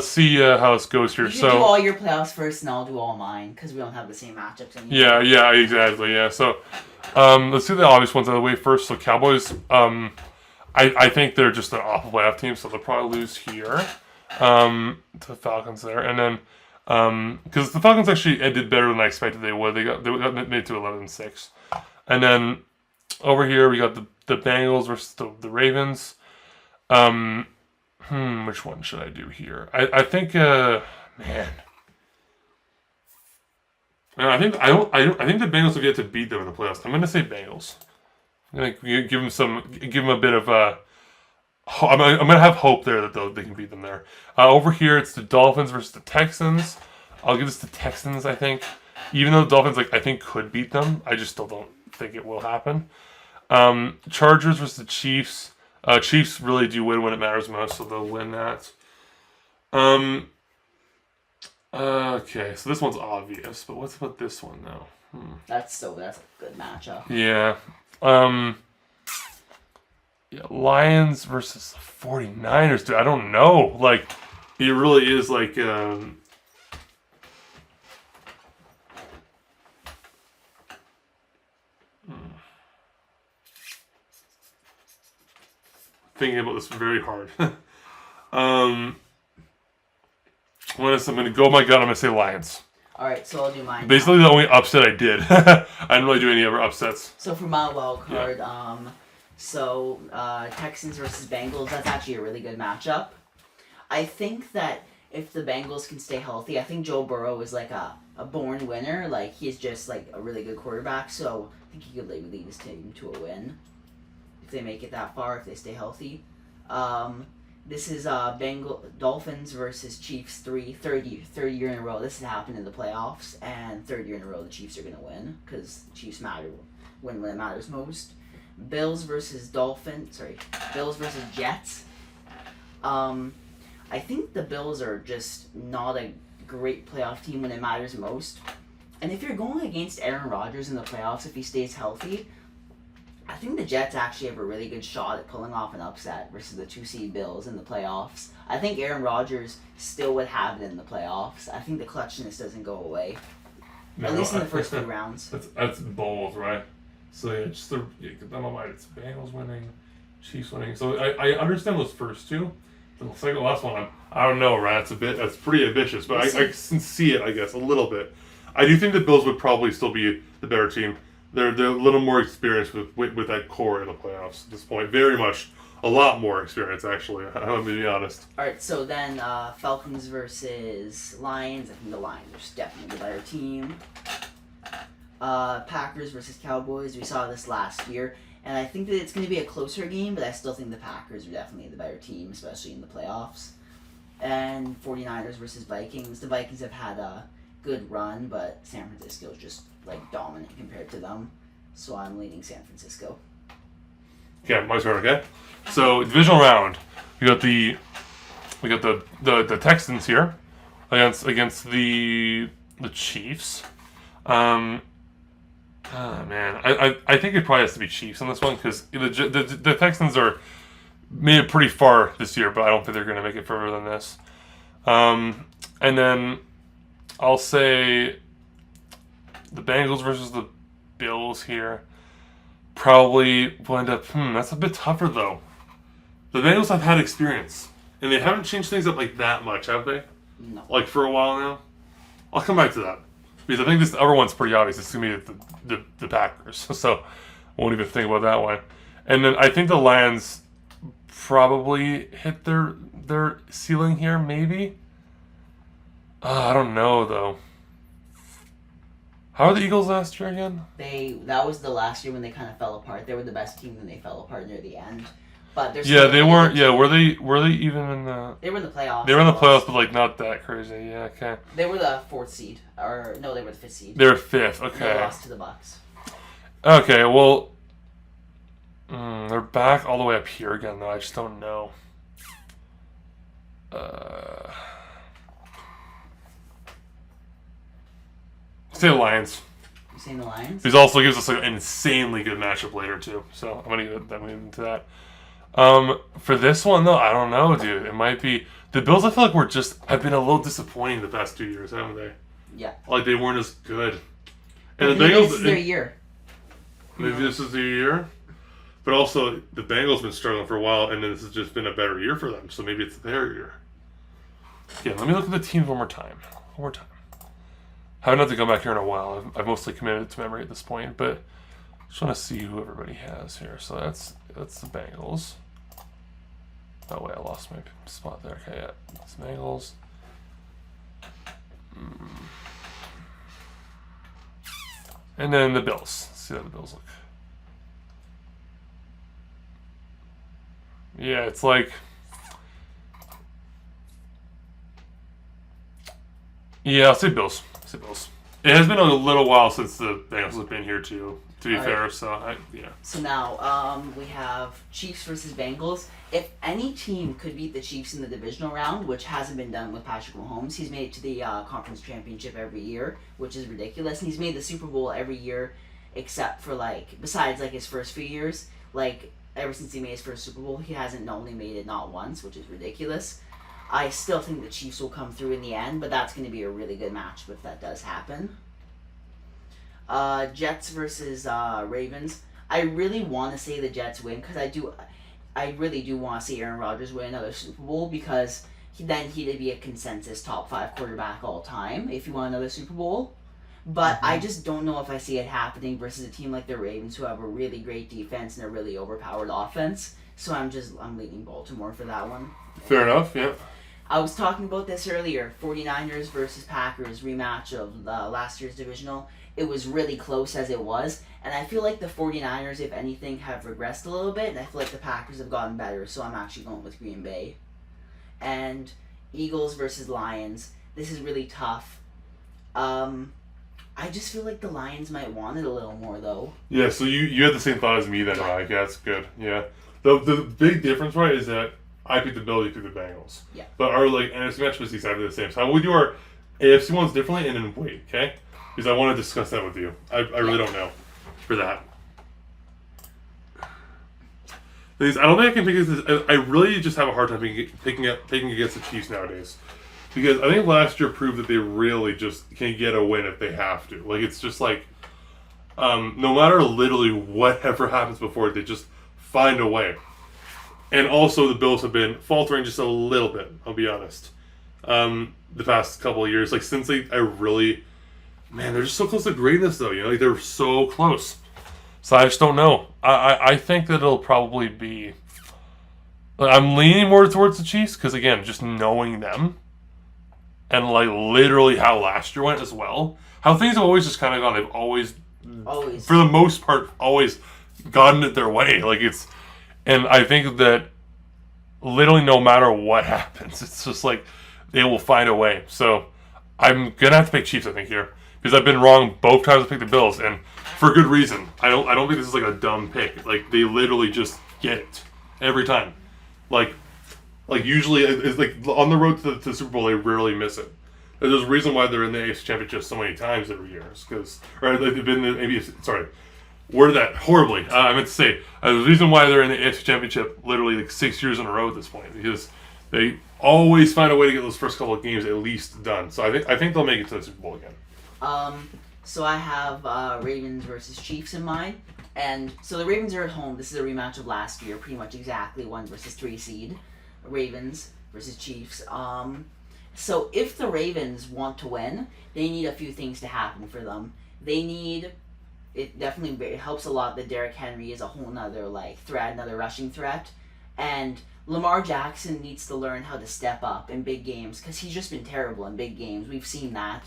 see how this goes here. You should do all your playoffs first, and I'll do all mine because we don't have the same matchups anymore. Yeah, exactly. Yeah. So, let's do the obvious ones out of the way first. So, Cowboys. I think they're just an awful playoff team, so they'll probably lose here to the Falcons there. And then Because the Falcons actually did better than I expected they would. They got made to 11-6, and then over here we got the Bengals versus the Ravens. Which one should I do here? I think man. I think the Bengals will get to beat them in the playoffs. I'm gonna say Bengals. I'm gonna give them a bit of I'm gonna have hope there that they can beat them there. Over here, it's the Dolphins versus the Texans. I'll give this to Texans. I think, even though the Dolphins I think could beat them, I just still don't think it will happen. Chargers versus the Chiefs. Chiefs really do win when it matters most, so they'll win that. Okay, so this one's obvious, but what's about this one though? That's a good matchup. Yeah. Lions versus 49ers, dude. I don't know. Like, it really is like thinking about this very hard. I'm gonna go. My God, I'm gonna say Lions. All right, so I'll do mine. Basically, the only upset I did. I didn't really do any other upsets. So for my wild card, Texans versus Bengals. That's actually a really good matchup. I think that if the Bengals can stay healthy, I think Joe Burrow is like a born winner. Like, he's just like a really good quarterback. So I think he could lead his team to a win if they make it that far, if they stay healthy. This is Dolphins versus Chiefs. Third year in a row. This has happened in the playoffs, and third year in a row the Chiefs are gonna win because the Chiefs win when it matters most. Bills versus Jets. I think the Bills are just not a great playoff team when it matters most. And if you're going against Aaron Rodgers in the playoffs, if he stays healthy, I think the Jets actually have a really good shot at pulling off an upset versus the 2-seed Bills in the playoffs. I think Aaron Rodgers still would have it in the playoffs. I think the clutchness doesn't go away. No, at least in the first few rounds. That's bold, right? So yeah, just I'm on my it's Bengals winning, Chiefs winning. So I understand those first two. The last one, I don't know, right? That's pretty ambitious, but I can see it, I guess, a little bit. I do think the Bills would probably still be the better team. They're a little more experienced with that core in the playoffs at this point. Very much, a lot more experience, actually. I'm going to be honest. All right, so then Falcons versus Lions. I think the Lions are definitely the better team. Packers versus Cowboys. We saw this last year. And I think that it's going to be a closer game, but I still think the Packers are definitely the better team, especially in the playoffs. And 49ers versus Vikings. The Vikings have had a good run, but San Francisco is just dominant compared to them. So I'm leaning San Francisco. Okay, my turn, okay? So, divisional round. We got the Texans here against the Chiefs. Man, I think it probably has to be Chiefs on this one because the Texans are made it pretty far this year, but I don't think they're going to make it further than this. And then I'll say the Bengals versus the Bills here probably will end up. That's a bit tougher though. The Bengals have had experience, and they haven't changed things up that much, have they? No. For a while now. I'll come back to that. Because I think this other one's pretty obvious. It's going to be the Packers. So I won't even think about that one. And then I think the Lions probably hit their ceiling here, maybe. I don't know, though. How are the Eagles last year again? That was the last year when they kind of fell apart. They were the best team, then they fell apart near the end. But they weren't. Yeah, were they even in the? They were in the playoffs. They were in the playoffs, but not that crazy. Yeah, okay. They were the 4th seed, or no, they were the 5th seed. They were 5th. Okay. They lost to the Bucks. Okay, well, they're back all the way up here again, though. I just don't know. Say the Lions. You saying the Lions? This also gives us an insanely good matchup later too, so I'm gonna get into that. For this one though, I don't know, dude. It might be the Bills. I feel like have been a little disappointing the past 2 years, haven't they? Yeah. They weren't as good. And the Bengals. This is their year. Maybe this is their year, but also the Bengals been struggling for a while, and then this has just been a better year for them. So maybe it's their year. Yeah. Let me look at the teams one more time. One more time. I haven't had to come back here in a while. I've mostly committed to memory at this point, but just want to see who everybody has here. So that's the Bengals. Oh wait, I lost my spot there. Okay, yeah, it's Bengals. And then the Bills. Let's see how the Bills look. Yeah, it's like... Yeah, I'll say Bills. It has been a little while since the Bengals have been here too, to be fair. So, yeah. So now we have Chiefs versus Bengals. If any team could beat the Chiefs in the divisional round, which hasn't been done with Patrick Mahomes, he's made it to the conference championship every year, which is ridiculous. And he's made the Super Bowl every year, except for besides his first few years. Ever since he made his first Super Bowl, he hasn't only made it not once, which is ridiculous. I still think the Chiefs will come through in the end, but that's going to be a really good matchup if that does happen. Jets versus Ravens. I really want to say the Jets win because I really do want to see Aaron Rodgers win another Super Bowl because then he'd be a consensus top 5 quarterback all time if he won another Super Bowl. But I just don't know if I see it happening versus a team like the Ravens who have a really great defense and a really overpowered offense. So I'm leaning Baltimore for that one. Fair enough, yeah. I was talking about this earlier. 49ers versus Packers rematch of last year's divisional. It was really close as it was. And I feel like the 49ers, if anything, have regressed a little bit. And I feel like the Packers have gotten better. So I'm actually going with Green Bay. And Eagles versus Lions. This is really tough. I just feel like the Lions might want it a little more, though. Yeah, so you had the same thought as me then, right? Yeah, that's good. Yeah. The big difference, right, is that I picked the Bills, you picked the Bengals. Yeah. But our NFC matchup is exactly the same. So we do our AFC ones differently and then wait, okay? Because I want to discuss that with you. I really don't know for that. I don't think I can pick this. I really just have a hard time picking against the Chiefs nowadays. Because I think last year proved that they really just can get a win if they have to. It's just no matter literally whatever happens before it, they just find a way. And also the Bills have been faltering just a little bit, I'll be honest. The past couple of years. Since they're just so close to greatness though, they're so close. So I just don't know. I think that it'll probably be... I'm leaning more towards the Chiefs because, again, just knowing them and, literally how last year went as well. How things have always just kind of gone. They've always, for the most part, always gotten it their way. And I think that literally no matter what happens, it's just they will find a way. So I'm going to have to pick Chiefs, I think, here. Because I've been wrong both times I picked the Bills, and for good reason. I don't think this is a dumb pick. They literally just get it every time. Usually it's on the road to the Super Bowl, they rarely miss it. And there's a reason why they're in the AFC Championship so many times every year. They've been in the worded that horribly. I meant to say the reason why they're in the AFC Championship literally 6 years in a row at this point because they always find a way to get those first couple of games at least done. So I think they'll make it to the Super Bowl again. So I have Ravens versus Chiefs in mind. And so the Ravens are at home. This is a rematch of last year, pretty much exactly 1 versus 3 seed. Ravens versus Chiefs. So if the Ravens want to win, they need a few things to happen for them. It definitely helps a lot that Derrick Henry is a whole nother another rushing threat. And Lamar Jackson needs to learn how to step up in big games because he's just been terrible in big games. We've seen that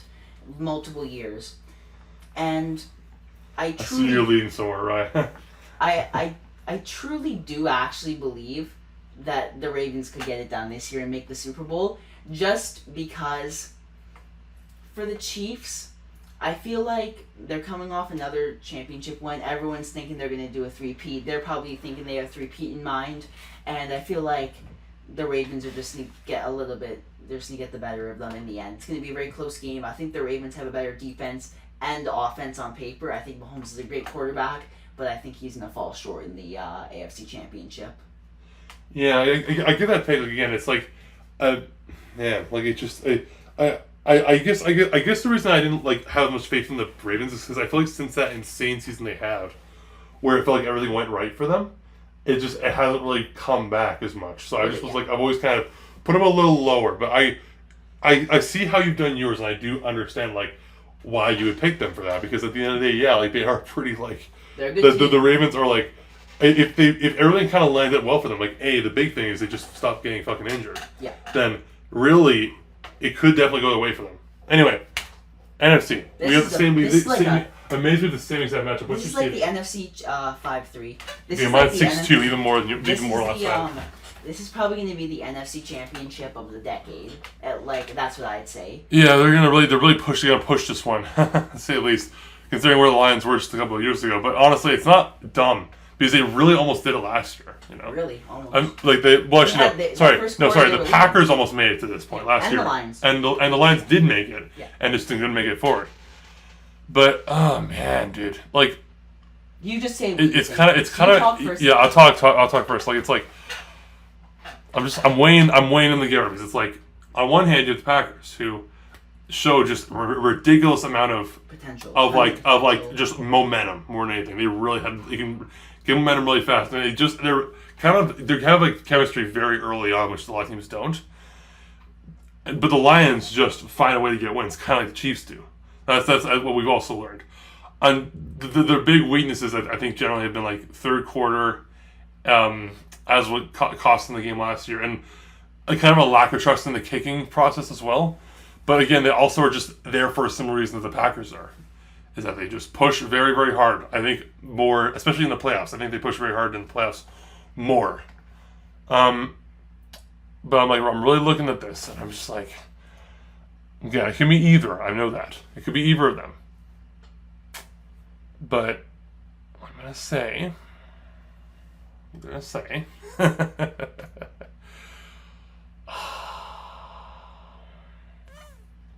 multiple years. And I see you're leading somewhere, right? I truly do actually believe that the Ravens could get it done this year and make the Super Bowl just because for the Chiefs, I feel like they're coming off another championship win. Everyone's thinking they're going to do a three-peat. They're probably thinking they have three-peat in mind. And I feel like the Ravens are just going to get the better of them in the end. It's going to be a very close game. I think the Ravens have a better defense and offense on paper. I think Mahomes is a great quarterback, but I think he's going to fall short in the AFC Championship. Yeah, I get that take. Again, it's I guess the reason I didn't have much faith in the Ravens is because I feel like since that insane season they had, where it felt like everything went right for them, it hasn't really come back as much. So I just was I've always kind of put them a little lower. But I see how you've done yours, and I do understand like why you would pick them for that, because at the end of the day, yeah, like they are pretty like They're a good team. the Ravens are like if everything kind of landed the well for them, like the big thing is they just stopped getting fucking injured. Yeah. Then really, it could definitely go away for them. Anyway, NFC. We have the same. Amazed with the same exact matchup. This is like the NFC 5-3. This is mine's like 6-2, even more last time. This is probably going to be the NFC Championship of the decade. That's what I'd say. Yeah, they're really pushing. Push this one, to say at least, considering where the Lions were just a couple of years ago. But honestly, it's not dumb because they really almost did it last year. You know, really almost. The Packers almost made it to this point last year, the Lions. and the Lions did make it, yeah. And just didn't make it forward. But oh man, dude, like you just say it's kind of yeah. I'll talk first. Like it's like. I'm weighing in the gear because it's like on one hand you have the Packers who show just ridiculous amount of potential of just momentum more than anything. They can get momentum really fast, and they're have like chemistry very early on, which a lot of teams don't. But the Lions just find a way to get wins, kind of like the Chiefs do. That's what we've also learned. And their big weaknesses, I think, generally have been like third quarter. As what cost them the game last year, and a kind of a lack of trust in the kicking process as well. But again, they also are just there for a similar reason that the Packers are, is that they just push very, very hard. I think more, especially in the playoffs. I think they push very hard in the playoffs more. But I'm really looking at this, and I'm just like, yeah, it can be either. I know that it could be either of them. But I'm gonna say.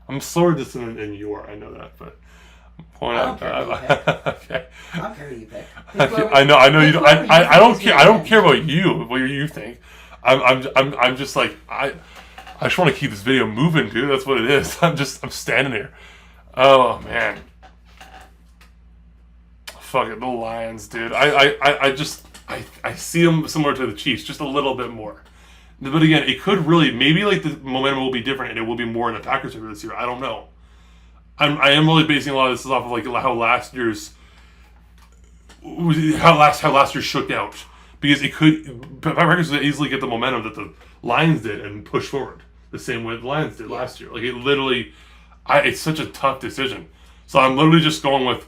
I'm slower this than you are. I know that, but I'm pointing out that. Okay. I don't care who you pick. I know you don't. I don't care. I don't care about you. What you think? I'm just like I just want to keep this video moving, dude. That's what it is. I'm standing here. Oh man. Fuck it, the Lions, dude. I see them similar to the Chiefs, just a little bit more. But again, it could really, maybe like the momentum will be different and it will be more in the Packers favor this year. I don't know. I am really basing a lot of this off of like how last year shook out, because Packers could easily get the momentum that the Lions did and push forward the same way the Lions did last year. Like it literally, it's such a tough decision. So I'm literally just going with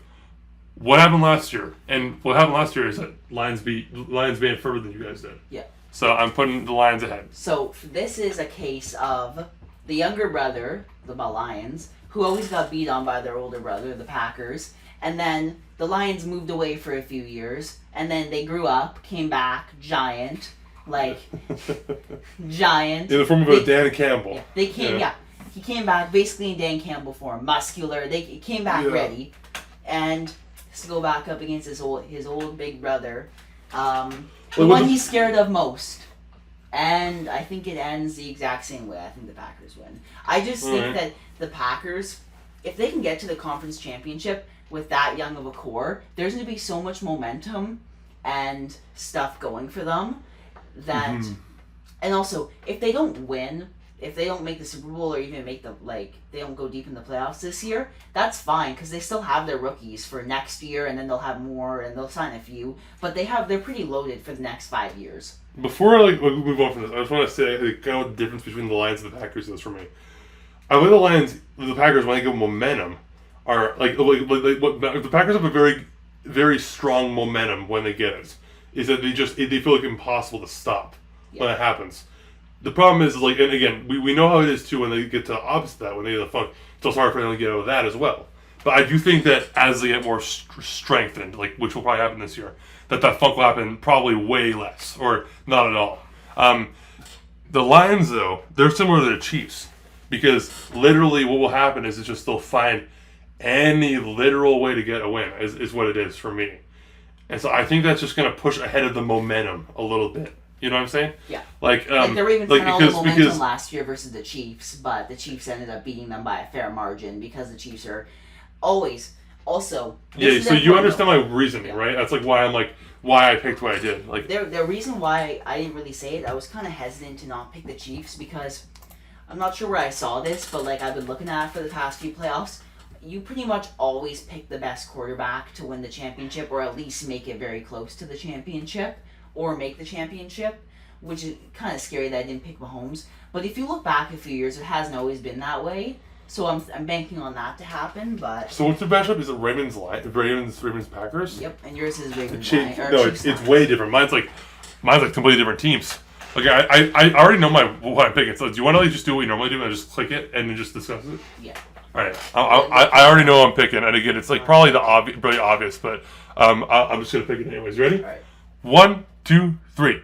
what happened last year, and what happened last year is that Lions made it further than you guys did. Yeah. So I'm putting the Lions ahead. So this is a case of the younger brother, the Lions, who always got beat on by their older brother, the Packers, and then the Lions moved away for a few years, and then they grew up, came back, giant. In the form of a Dan Campbell. Yeah, they came, he came back basically in Dan Campbell form, muscular. They came back ready, and to go back up against his old big brother, the one he's scared of most. And I think it ends the exact same way. I think the Packers win. I just think that the Packers, if they can get to the conference championship with that young of a core, there's going to be so much momentum and stuff going for them that, and also if they don't win, if they don't make the Super Bowl or even make they don't go deep in the playoffs this year, that's fine because they still have their rookies for next year, and then they'll have more and they'll sign a few. But they're pretty loaded for the next 5 years. Before we move on from this, I just want to say kind of the difference between the Lions and the Packers is for me. I think the Packers, when they get momentum, are the Packers have a very, very strong momentum when they get it. Is that they feel like impossible to stop when it happens. The problem is, and again, we know how it is too when they get to the opposite of that, when they get the funk. It's also hard for them to get out of that as well. But I do think that as they get more strengthened, which will probably happen this year, that funk will happen probably way less, or not at all. The Lions, though, they're similar to the Chiefs, because literally what will happen is they'll find any literal way to get a win, is what it is for me. And so I think that's just going to push ahead of the momentum a little bit. You know what I'm saying? Yeah. The Ravens had all the momentum last year versus the Chiefs, but the Chiefs ended up beating them by a fair margin because the Chiefs are always also. Yeah. So you understand my reasoning, right? That's why I picked what I did. The reason why I didn't really say it, I was kind of hesitant to not pick the Chiefs because I'm not sure where I saw this, but like I've been looking at it for the past few playoffs. You pretty much always pick the best quarterback to win the championship, or at least make it very close to the championship, or make the championship, which is kind of scary that I didn't pick Mahomes. But if you look back a few years, it hasn't always been that way. So I'm banking on that to happen, but... So what's the matchup? Is it Ravens Packers? Yep, and yours is Ravens Chiefs. Lions. No, it's way different. Mine's like completely different teams. Like I already know what I'm picking. So do you want to just do what you normally do and just click it and then just discuss it? Yeah. All right. I already know what I'm picking, and again, it's like probably really obvious, but I'm just gonna pick it anyways. You ready? All right. 1, 2, 3.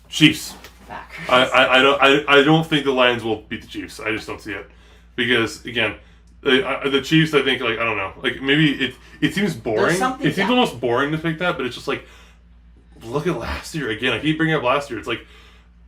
Chiefs. Packers. I don't think the Lions will beat the Chiefs. I just don't see it because again, the Chiefs. I think like I don't know. Like maybe it seems boring. It seems almost boring to pick that, but it's just like look at last year again. I keep bringing up last year. It's like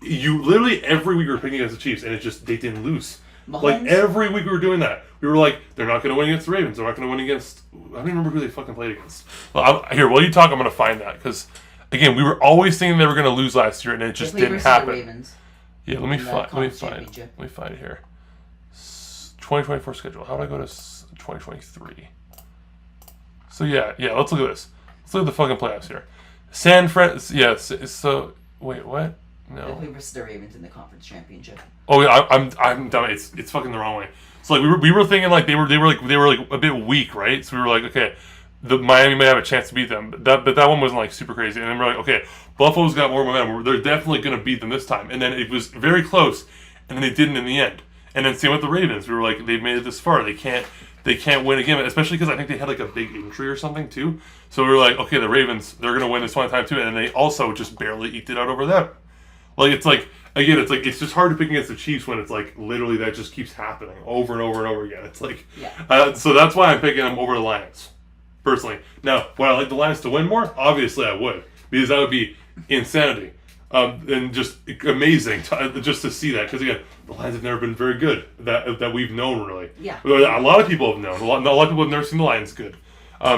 you literally every week we were picking against the Chiefs, and it just they didn't lose. Mahomes? Like every week we were doing that. We were like, they're not going to win against the Ravens. They're not going to win against. I don't even remember who they fucking played against. Well, here, while you talk, I'm going to find that because. Again, we were always thinking they were going to lose last year, and it just didn't happen. The Ravens yeah, let me find it here. 2024 schedule. How do I go to 2023? So yeah. Let's look at this. Let's look at the fucking playoffs here. San Fran. Yeah. So wait, what? No. They play versus the Ravens in the conference championship. Oh yeah, I'm dumb. It's fucking the wrong way. So like we were thinking like they were like a bit weak, right? So we were like, okay. The Miami may have a chance to beat them, but that one wasn't like super crazy. And then we're like, okay, Buffalo's got more momentum. They're definitely going to beat them this time. And then it was very close, and then they didn't in the end. And then same with the Ravens. We were like, they've made it this far. They can't win again, especially because I think they had like a big injury or something too. So we were like, okay, the Ravens, they're going to win this one time too. And then they also just barely eked it out over them. Like it's like again, it's just hard to pick against the Chiefs when it's like literally that just keeps happening over and over and over again. It's like, so that's why I'm picking them over the Lions. Personally. Now, would I like the Lions to win more? Obviously I would. Because that would be insanity. And just amazing just to see that. Because again, the Lions have never been very good. That we've known, really. Yeah. A lot of people have known. A lot of people have never seen the Lions good.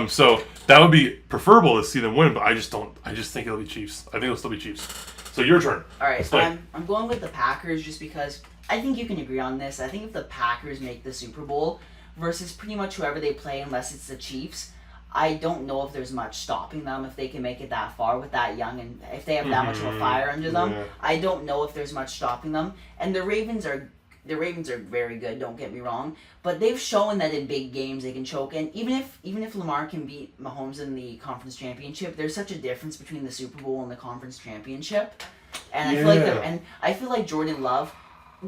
So that would be preferable to see them win, but I just think it'll be Chiefs. I think it'll still be Chiefs. So your turn. Alright, I'm going with the Packers just because I think you can agree on this. I think if the Packers make the Super Bowl versus pretty much whoever they play unless it's the Chiefs, I don't know if there's much stopping them if they can make it that far with that young and if they have that much of a fire under them. Yeah. I don't know if there's much stopping them. And the Ravens are very good, don't get me wrong, but they've shown that in big games they can choke. And even if Lamar can beat Mahomes in the conference championship, there's such a difference between the Super Bowl and the conference championship. And I feel like Jordan Love,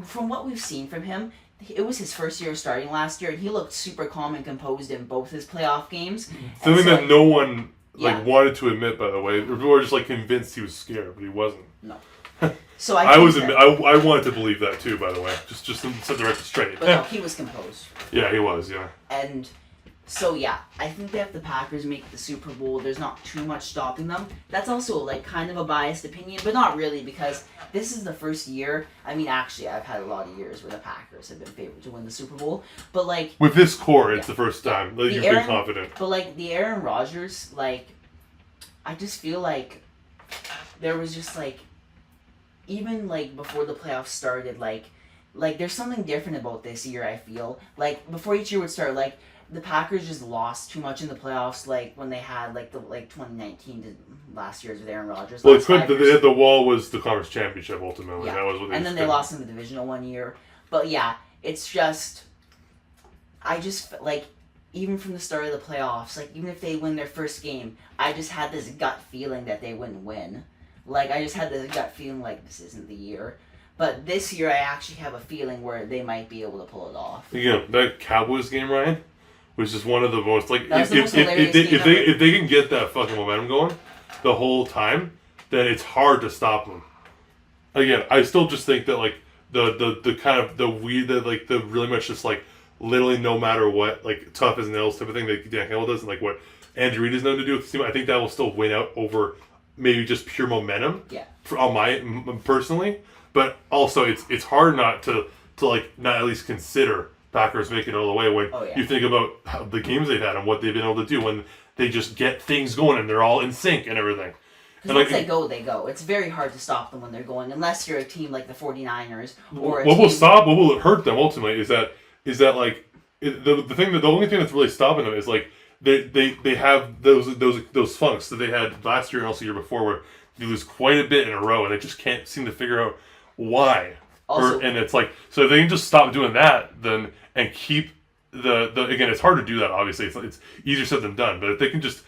from what we've seen from him, it was his first year starting last year, and he looked super calm and composed in both his playoff games. Something that no one wanted to admit, by the way. People were just like convinced he was scared, but he wasn't. No. So I wanted to believe that too, by the way. Just to set the record straight. But no, he was composed. Yeah, he was. Yeah. And so yeah, I think that if the Packers make the Super Bowl, there's not too much stopping them. That's also like kind of a biased opinion, but not really because this is the first year. I mean, actually, I've had a lot of years where the Packers have been favored to win the Super Bowl, but like with this core, it's the first time that you've been confident. But like the Aaron Rodgers, like I just feel like there was just like even like before the playoffs started, like there's something different about this year. I feel like before each year would start, like. The Packers just lost too much in the playoffs, like when they had like 2019 to last year's with Aaron Rodgers. Well, the wall was the conference championship ultimately. Yeah. That was what and then they lost in the divisional one year. But yeah, it's just I just like even from the start of the playoffs, like even if they win their first game, I just had this gut feeling that they wouldn't win. Like I just had this gut feeling like this isn't the year. But this year, I actually have a feeling where they might be able to pull it off. Yeah, that Cowboys game, Ryan. Which is one of the most like if they can get that fucking momentum going the whole time, then it's hard to stop them. Again, I still just think that like the kind of the weird that like the really much just like literally no matter what like tough as nails type of thing that Dan Campbell does and like what Andy Reid is known to do with the team. I think that will still win out over maybe just pure momentum. Yeah. On my personally, but also it's hard not to like not at least consider. Packers make it all the way when you think about how the games they've had and what they've been able to do when they just get things going and they're all in sync and everything. Because once they go, they go. It's very hard to stop them when they're going, unless you're a team like the 49ers or. What will hurt them ultimately is that like the only thing that's really stopping them is like they have those funks that they had last year and also the year before where they lose quite a bit in a row and they just can't seem to figure out why. And it's like, so if they can just stop doing that then and keep the again, it's hard to do that obviously. It's easier said than done, but if they can just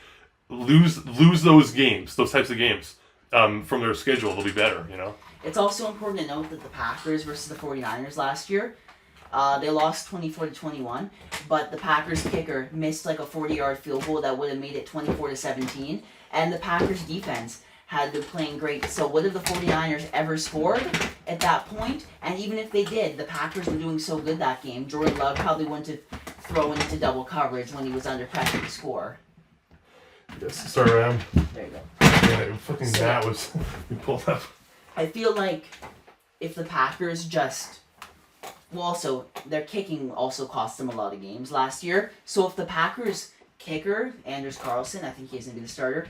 lose those games, those types of games from their schedule, it'll be better, you know. It's also important to note that the Packers versus the 49ers last year, they lost 24-21, but the Packers kicker missed like a 40-yard field goal that would have made it 24-17, and the Packers defense had been playing great. So would have the 49ers ever scored at that point? And even if they did, the Packers were doing so good that game, Jordan Love probably wouldn't have thrown into double coverage when he was under pressure to score. Yes, sorry, Ram. There you go. Yeah, fucking so, that was we pulled up. I feel like if the Packers just... Well, also, their kicking also cost them a lot of games last year. So if the Packers kicker, Anders Carlson, I think he's going to be the starter.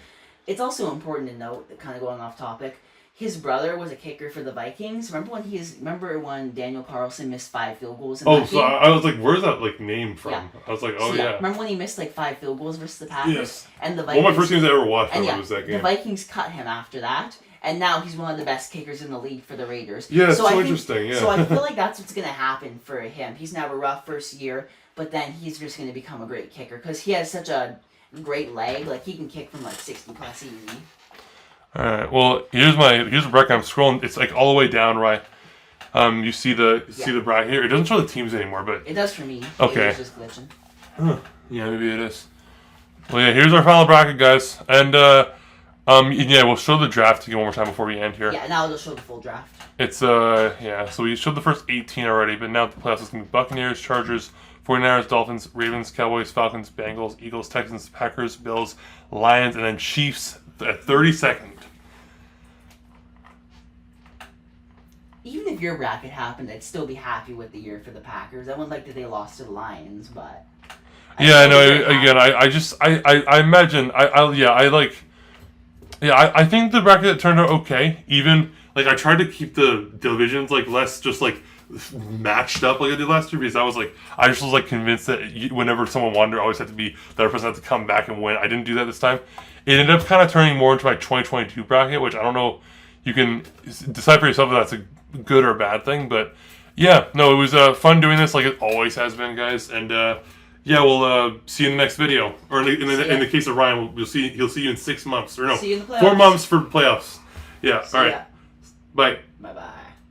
It's also important to note, that kind of going off topic, his brother was a kicker for the Vikings. Remember when Daniel Carlson missed 5 field goals in that game? I was like, where's that like name from? Yeah. I was like, oh yeah. Remember when he missed like 5 field goals versus the Packers? Yes. And the Vikings, one of my first games I ever watched was that game. The Vikings cut him after that. And now he's one of the best kickers in the league for the Raiders. Yeah, it's so interesting, yeah. So I feel like that's what's going to happen for him. He's going to have a rough first year, but then he's just going to become a great kicker because he has such a great leg. Like, he can kick from, like, 60 plus easy. All right, well, here's the bracket. I'm scrolling. It's, like, all the way down, right? You see the bracket here? It doesn't show the teams anymore, but... It does for me. Okay. It's just glitching. Huh. Yeah, maybe it is. Well, yeah, here's our final bracket, guys. And, yeah, we'll show the draft again one more time before we end here. Yeah, now I'll just show the full draft. It's, yeah, so we showed the first 18 already, but now the playoffs is going to be Buccaneers, Chargers, 49ers, Dolphins, Ravens, Cowboys, Falcons, Bengals, Eagles, Texans, Packers, Bills, Lions, and then Chiefs at 32nd. Even if your bracket happened, I'd still be happy with the year for the Packers. I wouldn't like that they lost to the Lions, but... Yeah, I know, again, I imagine, I think the bracket turned out okay. Even, like, I tried to keep the divisions, like, less just, like, matched up like I did last year because I just was, like, convinced that whenever someone won, there always had to be the other person had to come back and win. I didn't do that this time. It ended up kind of turning more into my 2022 bracket, which I don't know, you can decide for yourself if that's a good or a bad thing, but, yeah, no, it was fun doing this like it always has been, guys, and, yeah, we'll see you in the next video. Or in the case of Ryan, he'll see you in 6 months. Or no, see you in the playoffs. 4 months for playoffs. Yeah, all right. Ya. Bye. Bye-bye.